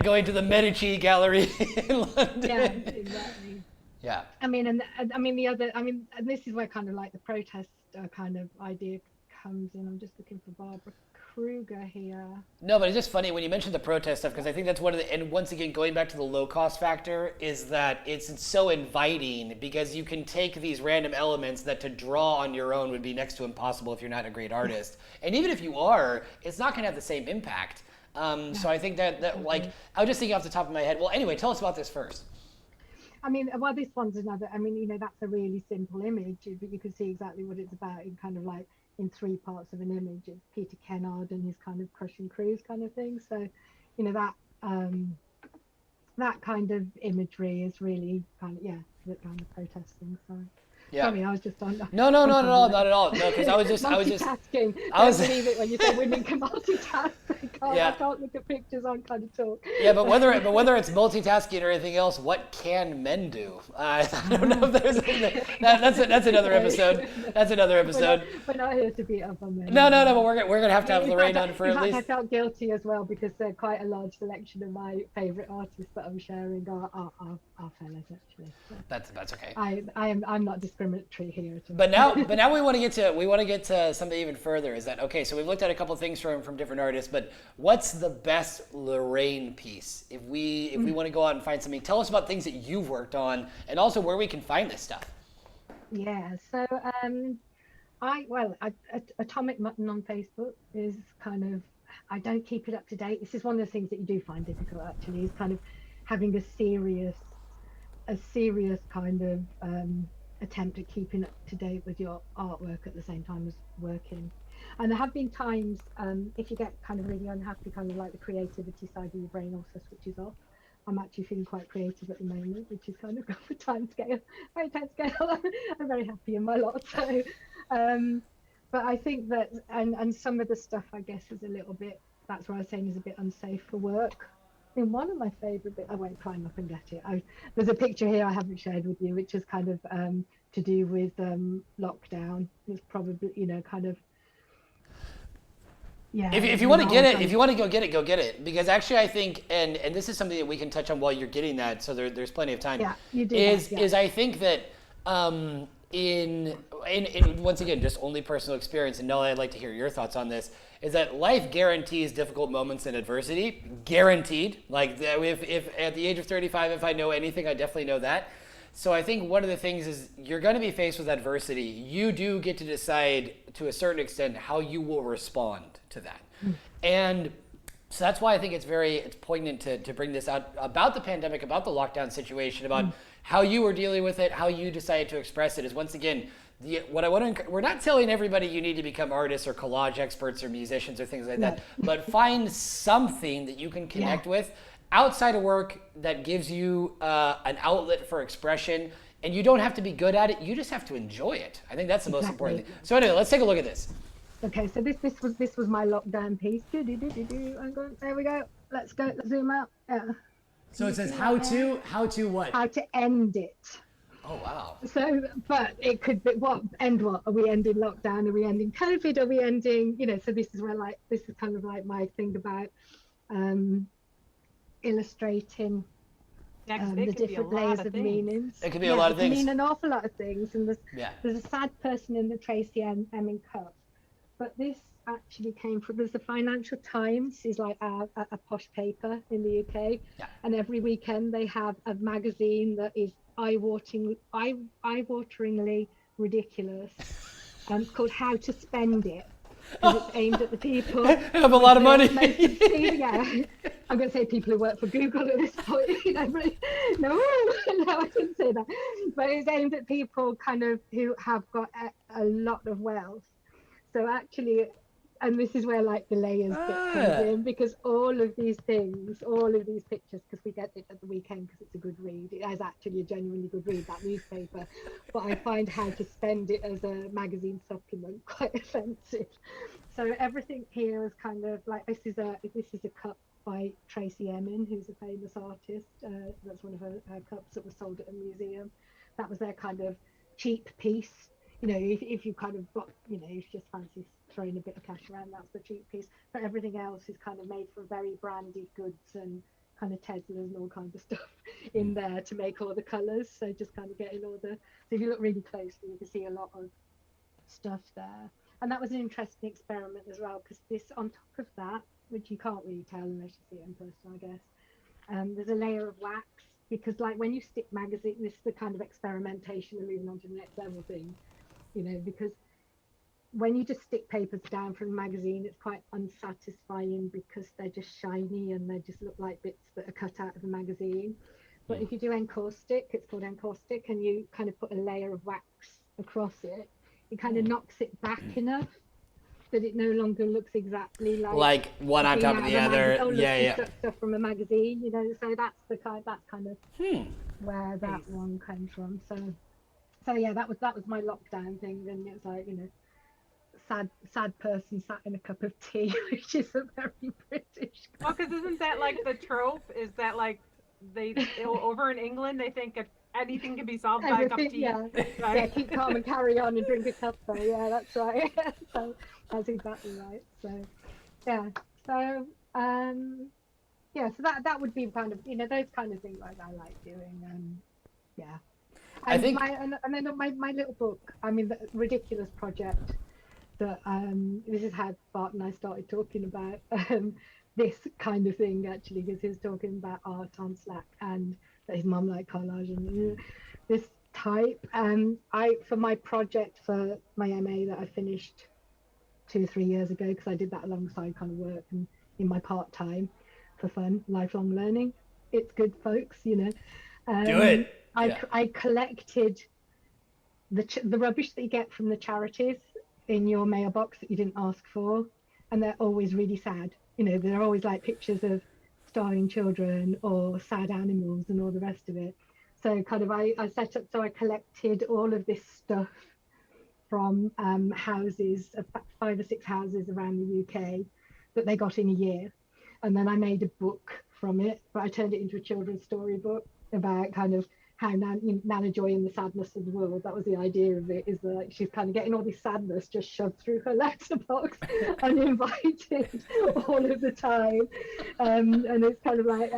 going to the Medici Gallery in London. Yeah, exactly. Yeah. I mean, and I mean the other, I mean, and this is where kind of like the protest kind of idea comes in. I'm just looking for Barbara Kruger here. No, but it's just funny when you mentioned the protest stuff, because I think that's one of the, and once again, going back to the low cost factor, is that it's so inviting because you can take these random elements that to draw on your own would be next to impossible if you're not a great artist. And even if you are, it's not going to have the same impact. So I think that like, I was just thinking off the top of my head. Well, anyway, tell us about this first. I mean, well, this one's another, I mean, that's a really simple image, but you can see exactly what it's about in kind of like in three parts of an image. It's Peter Kennard and his kind of crushing cruise kind of thing. So, that kind of imagery is really kind of, that kind of protesting. So. Yeah. Sorry, I was just on. No, not at all, not at all. No, because I was just multitasking. I was believe it when you say women can multitask. Yeah. I can't look at pictures. I kind of talk. Yeah, but whether it's multitasking or anything else, what can men do? I don't know if there's that's another episode. That's another episode. We're not here to beat up on men. No, but we're gonna have to have Lorraine on for at least. I felt guilty as well because quite a large selection of my favourite artists that I'm sharing are fellas actually. So That's okay. I'm not discriminatory here. But now we want to get to something even further. Is that okay? So we've looked at a couple of things from different artists, but what's the best Lorraine piece? If we want to go out and find something, tell us about things that you've worked on, and also where we can find this stuff. Yeah. So Atomic Mutton on Facebook is kind of, I don't keep it up to date. This is one of the things that you do find difficult actually, is kind of having a serious kind of attempt at keeping up to date with your artwork at the same time as working. And there have been times, if you get kind of really unhappy, kind of like the creativity side of your brain also switches off. I'm actually feeling quite creative at the moment, which is kind of got a time scale. I'm very happy in my lot. So, but I think that, and some of the stuff I guess is a little bit, that's what I was saying, is a bit unsafe for work. I mean, one of my favourite bits, I won't climb up and get it. There's a picture here I haven't shared with you, which is kind of to do with lockdown. It's probably, kind of, yeah. If you want to get it, if you want to go get it. Because actually I think, and this is something that we can touch on while you're getting that, so there's plenty of time. Yeah, you do. Is I think that in once again, just only personal experience, and Nelly, I'd like to hear your thoughts on this, is that life guarantees difficult moments and adversity. Guaranteed. Like if at the age of 35, if I know anything, I definitely know that. So I think one of the things is you're going to be faced with adversity. You do get to decide to a certain extent how you will respond to that. And so that's why I think it's poignant to bring this out about the pandemic, about the lockdown situation, about how you were dealing with it, how you decided to express it. Is once again, we're not telling everybody you need to become artists or collage experts or musicians or things like that, but find something that you can connect with outside of work that gives you an outlet for expression. And you don't have to be good at it, you just have to enjoy it. I think that's the most important thing. So anyway, let's take a look at this. Okay, so this was my lockdown piece. There we go. Let's go. Let's zoom out. Yeah. So it says how to what? How to end it. Oh wow. So, but it could be what? Are we ending lockdown? Are we ending COVID? Are we ending, so this is where like, this is kind of like my thing about um, illustrating Yeah, 'cause it the can be a different lot layers of of things. meanings. It could be a Yeah, lot it of can things. mean an awful lot of things. And Yeah. there's a sad person in the Tracy Emin cup, but this actually came from, there's the Financial Times is like a posh paper in the UK, Yeah. and every weekend they have a magazine that is eye-wateringly ridiculous. It's called How to Spend It, because it's aimed at the people Have a with lot of the money. most obscene, yeah. I'm going to say people who work for Google at this point, but no, no, I didn't say that. But it's aimed at people kind of who have got a lot of wealth. So actually, and this is where like the layers bit comes Ah. in, because all of these things, all of these pictures, because we get it at the weekend because it's a good read. It is actually a genuinely good read, that newspaper. But I find How to Spend It as a magazine supplement quite offensive. So everything here is kind of like, this is a cup by Tracy Emin, who's a famous artist. That's one of her cups that was sold at a museum. That was their kind of cheap piece. If you kind of got, if you just fancy throwing a bit of cash around, that's the cheap piece. But everything else is kind of made from very branded goods and kind of Teslas and all kinds of stuff in there to make all the colours. So just kind of getting all the, so if you look really closely, you can see a lot of stuff there. And that was an interesting experiment as well, because this, on top of that, which you can't really tell unless you see it in person, I guess, there's a layer of wax, because like when you stick magazine, this is the kind of experimentation and moving on to the next level thing, because when you just stick papers down from a magazine, it's quite unsatisfying because they're just shiny and they just look like bits that are cut out of a magazine. But if you do encaustic, it's called encaustic, and you kind of put a layer of wax across it, it kind of knocks it back enough that it no longer looks exactly Like one on being top out of of the a other. magazine. Oh, look, Yeah, she yeah. stuck stuff from a magazine, So that's kind of where that Nice. one came from. So yeah, that was my lockdown thing, and it's like, sad person sat in a cup of tea, which is a very British. Well, because isn't that like the trope? Is that like over in England they think if anything can be solved by a cup of Everything, tea, yeah, yeah. right? Keep calm and carry on and drink a cuppa. Yeah, that's right. So that's exactly right. So yeah, so yeah, so that would be kind of, those kind of things like I like doing. Yeah, I and think and then my little book. I mean, the ridiculous project that this is how Bart and I started talking about this kind of thing, actually, because he was talking about art on Slack and that his mum liked collage and this type. I, for my project for my MA that I finished 2 or 3 years ago, because I did that alongside kind of work and in my part time for fun, lifelong learning. It's good, folks. do Um, it. I Yeah. I collected the rubbish that you get from the charities in your mailbox that you didn't ask for, and they're always really sad. They're always like pictures of starving children or sad animals and all the rest of it. So kind of I set up, so I collected all of this stuff from houses, 5 or 6 houses around the UK that they got in a year, and then I made a book from it, but I turned it into a children's storybook about kind of how Nana Joy in the sadness of the world. That was the idea of it, is that she's kind of getting all this sadness just shoved through her letterbox uninvited all of the time. And it's kind of like,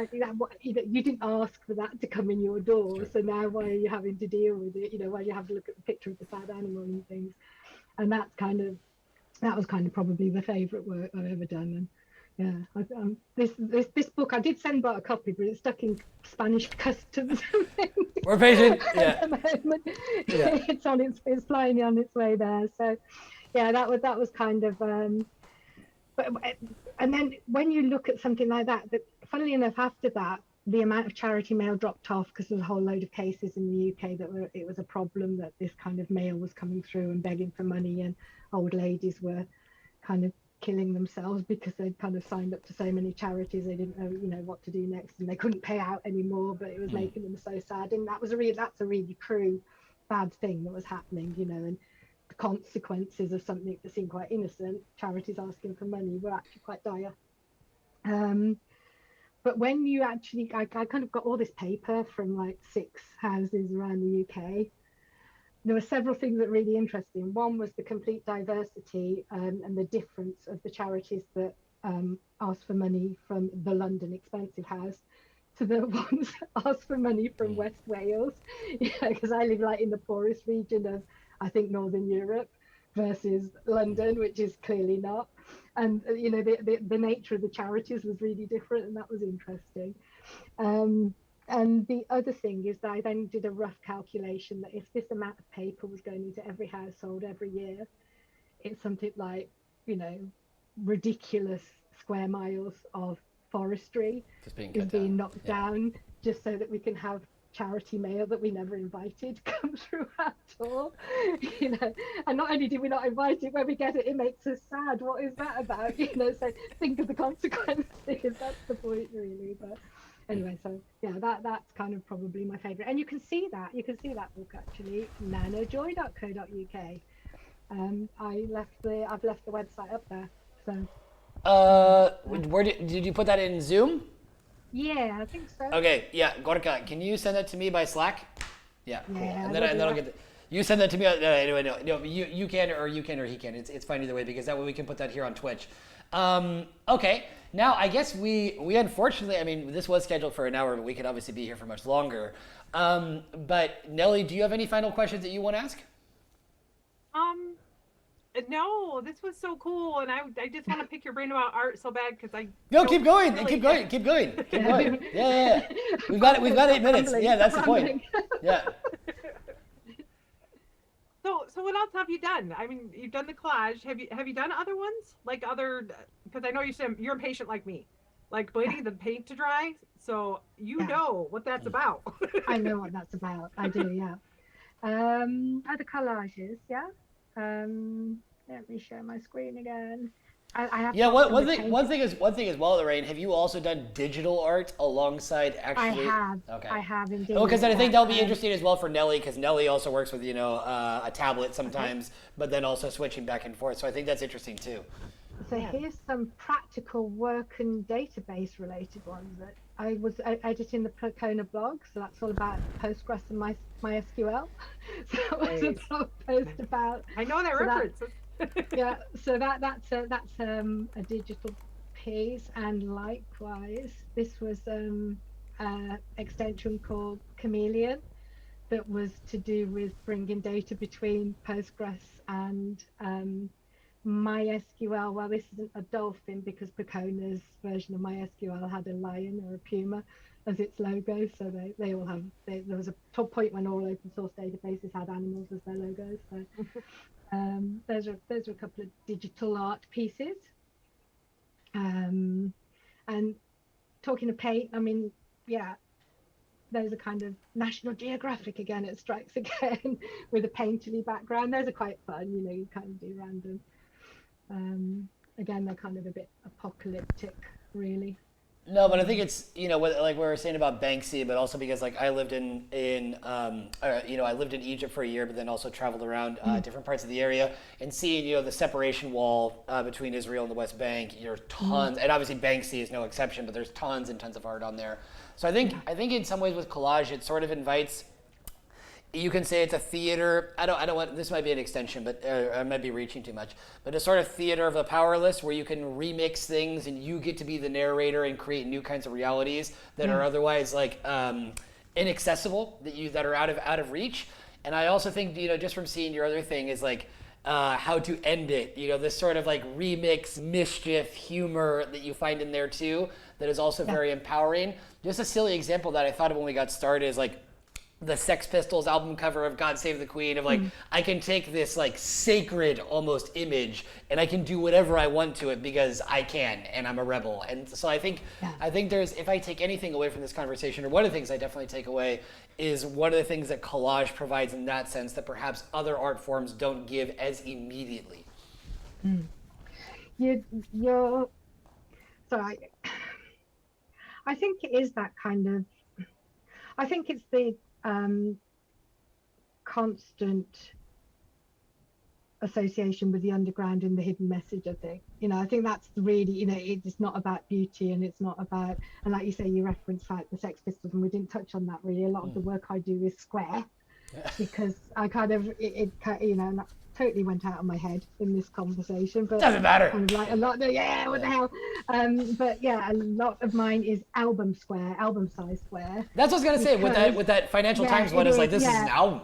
you didn't ask for that to come in your door, Sure. so now why are you having to deal with it? Why you have to look at the picture of the sad animal and things. And that was kind of probably the favorite work I've ever done. And yeah, this book, I did send Bart a copy, but it's stuck in Spanish customs We're patient. at Yeah. the moment. Yeah. It's flying on its way there. So yeah, that was kind of but and then when you look at something like that, funnily enough, after that, the amount of charity mail dropped off, because there's a whole load of cases in the UK that it was a problem that this kind of mail was coming through and begging for money, and old ladies were kind of killing themselves because they'd kind of signed up to so many charities, they didn't know what to do next, and they couldn't pay out anymore, but it was making them so sad. And that's a really true bad thing that was happening, and the consequences of something that seemed quite innocent, charities asking for money, were actually quite dire. but when you actually, I kind of got all this paper from like 6 houses around the UK. There were several things that were really interesting. One was the complete diversity and the difference of the charities that asked for money from the London Expensive House to the ones that asked for money from West Wales. Yeah, because I live like in the poorest region of, I think, Northern Europe versus London, which is clearly not. And the nature of the charities was really different, and that was interesting. Um, and the other thing is that I then did a rough calculation that if this amount of paper was going into every household every year, it's something like, you know, ridiculous square miles of forestry Just being is cut being down. knocked Yeah. down just so that we can have charity mail that we never invited come through at all. And not only do we not invite it, when we get it, it makes us sad. What is that about? So think of the consequences. That's the point, really. But anyway, so yeah, that's kind of probably my favorite. And you can see that book actually, nanojoy.co.uk. I've left the website up there. So Where did you put that in Zoom? yeah, I think so. Okay, yeah, Gorka, can you send that to me by Slack? Yeah, cool. Yeah, And then I'll get you send that to me. Anyway, no, you can or he can. It's fine either way because that way we can put that here on Twitch. Okay, now I guess we unfortunately, I mean, this was scheduled for an hour, but we could obviously be here for much longer. But Nelly, do you have any final questions that you want to ask? No, this was so cool, and I just want to pick your brain about art so bad because I No, don't keep going, really keep going, get- keep going, keep going. Yeah. We've got 8 minutes. Yeah, that's the point. Yeah. So what else have you done? I mean, you've done the collage. Have you done other ones like other? Because I know you said you're impatient like me, like waiting the paint to dry. So you Yeah. know what that's about. I know what that's about. I do, yeah. Other collages, yeah. Let me share my screen again. I have Yeah, got some one thing painted- one thing as well, Lorraine, have you also done digital art alongside actually? Okay. I have indeed. Well, because I think that'll be Um, interesting as well for Nelly, because Nelly also works with a tablet sometimes, but then also switching back and forth. So I think that's interesting too. So here's some practical work and database related ones that I was editing the Percona blog. So that's all about Postgres and MySQL. So it was a Nice. blog post about. I know that So that- reference. Yeah, so that's a digital piece, and likewise, this was extension called Chameleon that was to do with bringing data between Postgres and MySQL. Well, this isn't a dolphin because Percona's version of MySQL had a lion or a puma as its logo, so they all have. There was a top point when all open source databases had animals as their logos. So those are a couple of digital art pieces. And talking of paint, I mean, yeah, those are kind of National Geographic again. It strikes again with a painterly background. Those are quite fun, you kind of do random. Again, they're kind of a bit apocalyptic, really. No, but I think it's like we were saying about Banksy, but also because like I lived in I lived in Egypt for a year, but then also traveled around different parts of the area and seeing the separation wall between Israel and the West Bank. There's tons, and obviously Banksy is no exception, but there's tons and tons of art on there. So I think in some ways with collage, it sort of invites. You can say it's a theater. I don't want. This might be an extension, but I might be reaching too much. But a sort of theater of the powerless, where you can remix things and you get to be the narrator and create new kinds of realities that are otherwise like inaccessible, that are out of reach. And I also think just from seeing your other thing is like how to end it. This sort of like remix, mischief, humor that you find in there too. That is also very empowering. Just a silly example that I thought of when we got started is like the Sex Pistols album cover of God Save the Queen, of like, I can take this like sacred almost image and I can do whatever I want to it because I can, and I'm a rebel. And so I think there's, if I take anything away from this conversation, or one of the things I definitely take away is one of the things that collage provides in that sense that perhaps other art forms don't give as immediately. You're sorry. I think it is that kind of. I think it's the constant association with the underground and the hidden message. I think, I think that's really, it's not about beauty, and it's not about, and like you say, you reference like the Sex Pistols, and we didn't touch on that really. A lot of the work I do is square, because I kind of and that totally went out of my head in this conversation, but Doesn't matter. kind of like a lot. Yeah, what the hell? But yeah, a lot of mine is album size square. That's what I was gonna say. With that Financial Times one, is like, this is an album.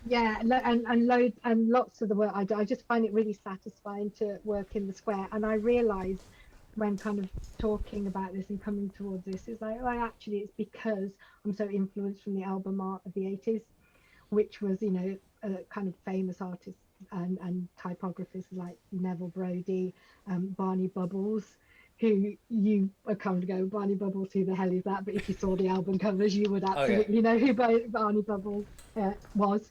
Yeah, and loads and lots of the work I do, I just find it really satisfying to work in the square. And I realised when kind of talking about this and coming towards this, is like, well, actually, it's because I'm so influenced from the album art of the 80s, which was, kind of famous artists and typographers like Neville Brody, Barney Bubbles, who you are kind of go, Barney Bubbles, who the hell is that? But if you saw the album covers, you would absolutely know who Barney Bubbles was.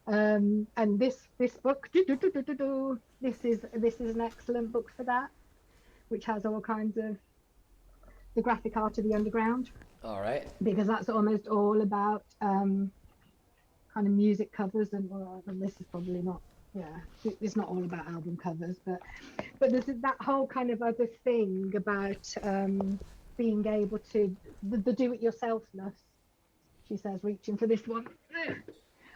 And this book, this is an excellent book for that, which has all kinds of the graphic art of the underground. All right. Because that's almost all about kind of music covers, and this is probably not. Yeah, it's not all about album covers, but there's that whole kind of other thing about being able to the do-it-yourselfness. She says, reaching for this one.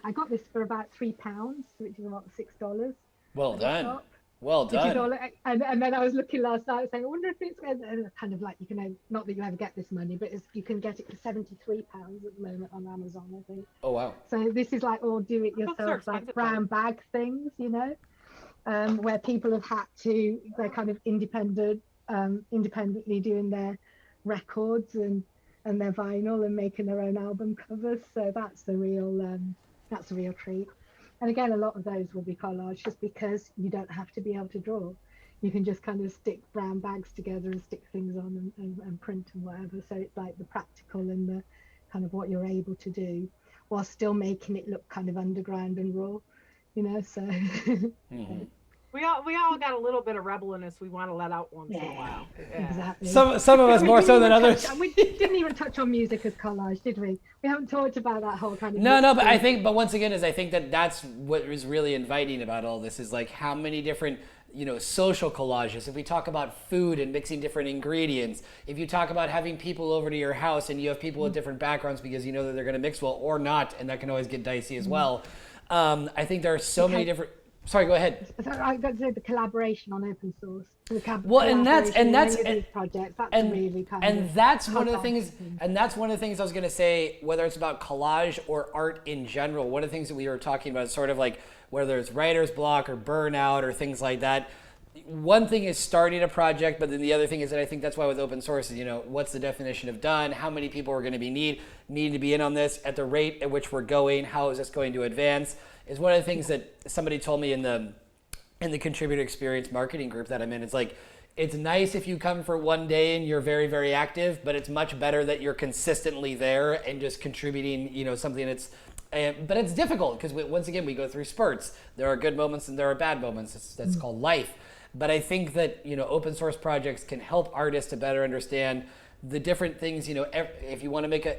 I got this for about £3, which is about $6. Well done. Well done. And then I was looking last night saying, I wonder if it's kind of like, you can, not that you ever get this money, but you can get it for £73 at the moment on Amazon, I think. Oh, wow. So this is like all do it yourself, like brown bag things, where people have had to, they're kind of independently doing their records and their vinyl and making their own album covers. So that's the real treat. And again, a lot of those will be collage, just because you don't have to be able to draw. You can just kind of stick brown bags together and stick things on and print and whatever. So it's like the practical and the kind of what you're able to do, while still making it look kind of underground and raw, so. Mm-hmm. We all got a little bit of rebel in us we want to let out once in a while. Yeah. Exactly. Some of us more so than others. We didn't even touch on music as collage, did we? We haven't talked about that whole kind of. No, but once again, I think that's what is really inviting about all this, is like how many different social collages. If we talk about food and mixing different ingredients, if you talk about having people over to your house and you have people with different backgrounds because you know that they're going to mix well or not, and that can always get dicey as well. I think there are so many different. Sorry, go ahead. So I got to say the collaboration on open source. Projects. That's really kind of. And that's one of the things. And that's one of the things I was going to say. Whether it's about collage or art in general, one of the things that we were talking about is sort of like whether it's writer's block or burnout or things like that. One thing is starting a project, but then the other thing is that I think that's why with open source is, what's the definition of done? How many people are going to be need to be in on this at the rate at which we're going? How is this going to advance? Is one of the things that somebody told me in the contributor experience marketing group that I'm in. It's like, it's nice if you come for one day and you're very, very active, but it's much better that you're consistently there and just contributing, something that's, but it's difficult because once again, we go through spurts. There are good moments and there are bad moments. That's called life. But I think that, open source projects can help artists to better understand the different things, if you want to make a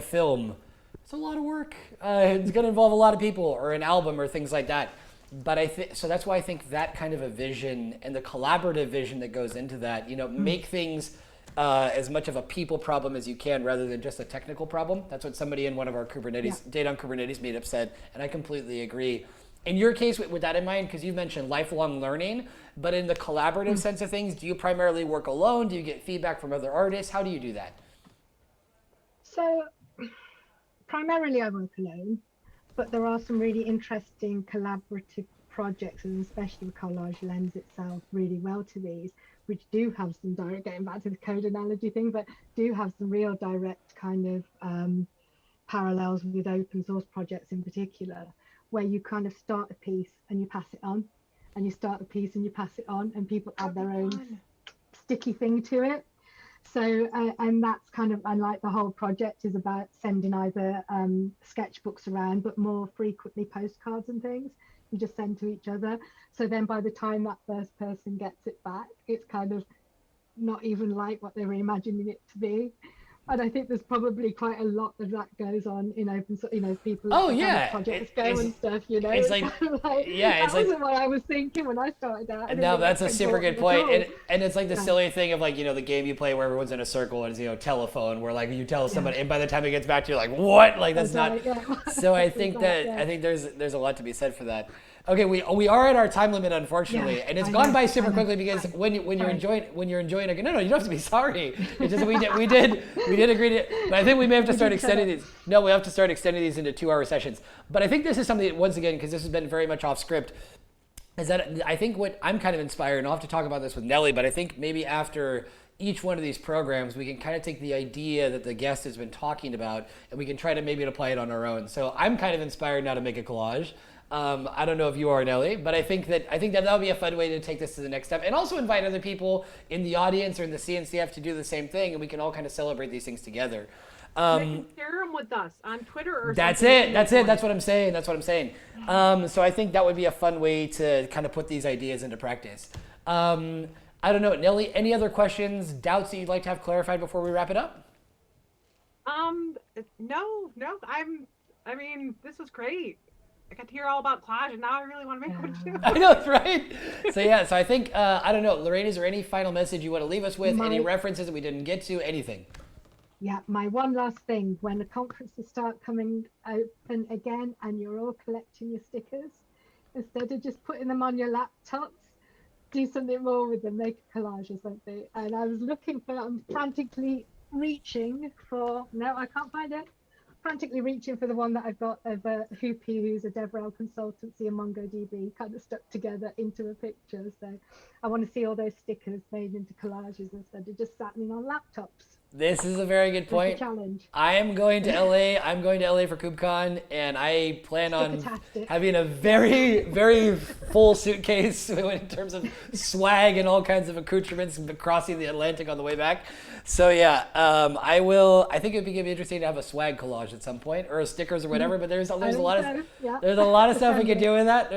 film, it's a lot of work. It's going to involve a lot of people, or an album or things like that. But so that's why I think that kind of a vision and the collaborative vision that goes into that, make things as much of a people problem as you can rather than just a technical problem. That's what somebody in one of our Data on Kubernetes meetup said, and I completely agree. In your case, with that in mind, because you mentioned lifelong learning, but in the collaborative sense of things, do you primarily work alone? Do you get feedback from other artists? How do you do that? So primarily I work alone, but there are some really interesting collaborative projects, and especially collage lends itself really well to these, which do have some direct, getting back to the code analogy thing, but do have some real direct kind of parallels with open source projects in particular, where you kind of start a piece and you pass it on, and you start a piece and you pass it on, and people add their own sticky thing to it. So, and that's kind of, and like the whole project is about sending either sketchbooks around, but more frequently postcards and things you just send to each other. So then by the time that first person gets it back, it's kind of not even like what they were imagining it to be. And I think there's probably quite a lot of that goes on in open source, people Oh, how yeah. projects go and stuff, it's like- kind of like, yeah, it's that like- wasn't what I was thinking when I started out. I didn't No, think that's a was super good important point. at all. And it's like the Yeah. silly thing of like, the game you play where everyone's in a circle and it's, telephone, where like you tell somebody and by the time it gets back to you, like, what? Like that's not. Right, yeah. So I think Exactly, that, yeah. I think there's a lot to be said for that. Okay, we are at our time limit, unfortunately, Yeah, and it's I gone know, by I super know. quickly because Sorry. when you're Sorry. enjoying a, no, you don't have to be sorry. It's just we did agree to, but I think we may have to start did say extending that. these. No, we have to start extending these into 2-hour sessions. But I think this is something that, once again, because this has been very much off script, is that I think what I'm kind of inspired, and I'll have to talk about this with Nelly, but I think maybe after each one of these programs, we can kind of take the idea that the guest has been talking about, and we can try to maybe apply it on our own. So I'm kind of inspired now to make a collage. I don't know if you are, Nelly, but I think that would be a fun way to take this to the next step, and also invite other people in the audience or in the CNCF to do the same thing, and we can all kind of celebrate these things together. They can share them with us on Twitter or That's something. it. That's what I'm saying. So I think that would be a fun way to kind of put these ideas into practice. I don't know, Nelly, any other questions, doubts that you'd like to have clarified before we wrap it up? No. I mean, this was great. I got to hear all about collage, and now I really want to make one too. I know, right? So I think, I don't know, Lorraine, is there any final message you want to leave us with? Any references that we didn't get to? Anything? Yeah, my one last thing, when the conferences start coming open again and you're all collecting your stickers, instead of just putting them on your laptops, do something more with them, make a collage or something. And I was I'm frantically reaching for, no, I can't find it. Frantically reaching for the one that I've got of Hoopy, who's a DevRel consultancy and MongoDB, kind of stuck together into a picture. So I want to see all those stickers made into collages instead of just sat on laptops. This is a very good point. It's a challenge. I am going to LA. I'm going to LA for KubeCon, and I plan on having a very, very full suitcase in terms of swag and all kinds of accoutrements crossing the Atlantic on the way back. So yeah, I will. I think it'd be interesting to have a swag collage at some point, or stickers or whatever. But there's a lot of there's a lot of stuff we could do with that.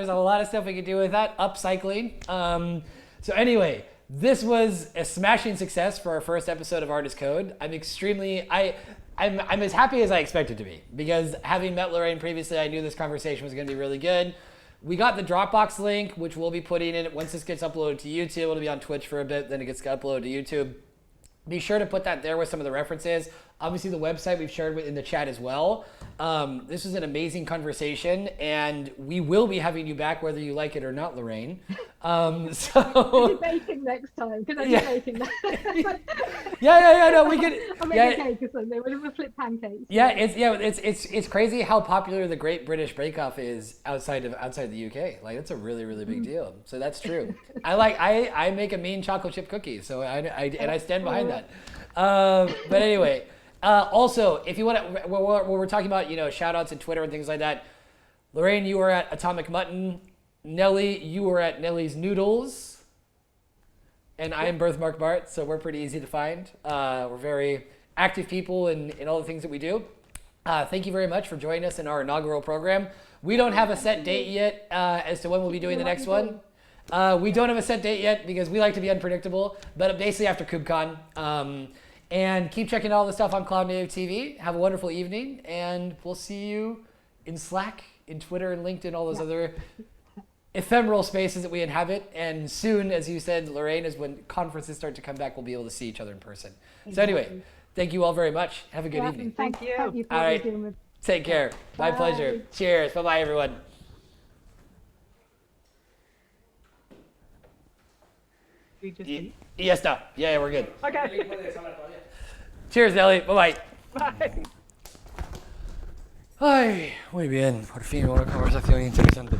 Upcycling. So anyway. This was a smashing success for our first episode of Art is Code. I'm as happy as I expected to be, because having met Lorraine previously, I knew this conversation was going to be really good. We got the Dropbox link, which we'll be putting in once this gets uploaded to YouTube. It'll be on Twitch for a bit, then it gets uploaded to YouTube. Be sure to put that there with some of the references. Obviously, the website we've shared in the chat as well. This was an amazing conversation, and we will be having you back whether you like it or not, Lorraine. Are you baking next time? Because I'm baking that. No, we could. I'll make a cake or something. We'll flip pancakes. It's crazy how popular the Great British Bake Off is outside the UK. Like, it's a really, really big deal. So that's true. I make a mean chocolate chip cookie, so I stand behind that. But anyway. Also, if you want to, when we're talking about, shout outs and Twitter and things like that, Lorraine, you were at Atomic Mutton. Nelly, you were at Nelly's Noodles. And I am Birthmark Bart, so we're pretty easy to find. We're very active people in all the things that we do. Thank you very much for joining us in our inaugural program. We don't have a set date yet as to when we'll be doing the next one. We don't have a set date yet because we like to be unpredictable, but basically after KubeCon. And keep checking all the stuff on Cloud Native TV. Have a wonderful evening, and we'll see you in Slack, in Twitter, and LinkedIn, all those other ephemeral spaces that we inhabit. And soon, as you said, Lorraine, is when conferences start to come back, we'll be able to see each other in person. Exactly. So anyway, thank you all very much. Have a good evening. Thank you. All right. Take care. My pleasure. Cheers. Bye-bye, everyone. Yes, no. Yeah, we're good. Okay. Cheers, Nelly. Bye-bye. Bye. Ay, muy bien. Por fin una conversación interesante.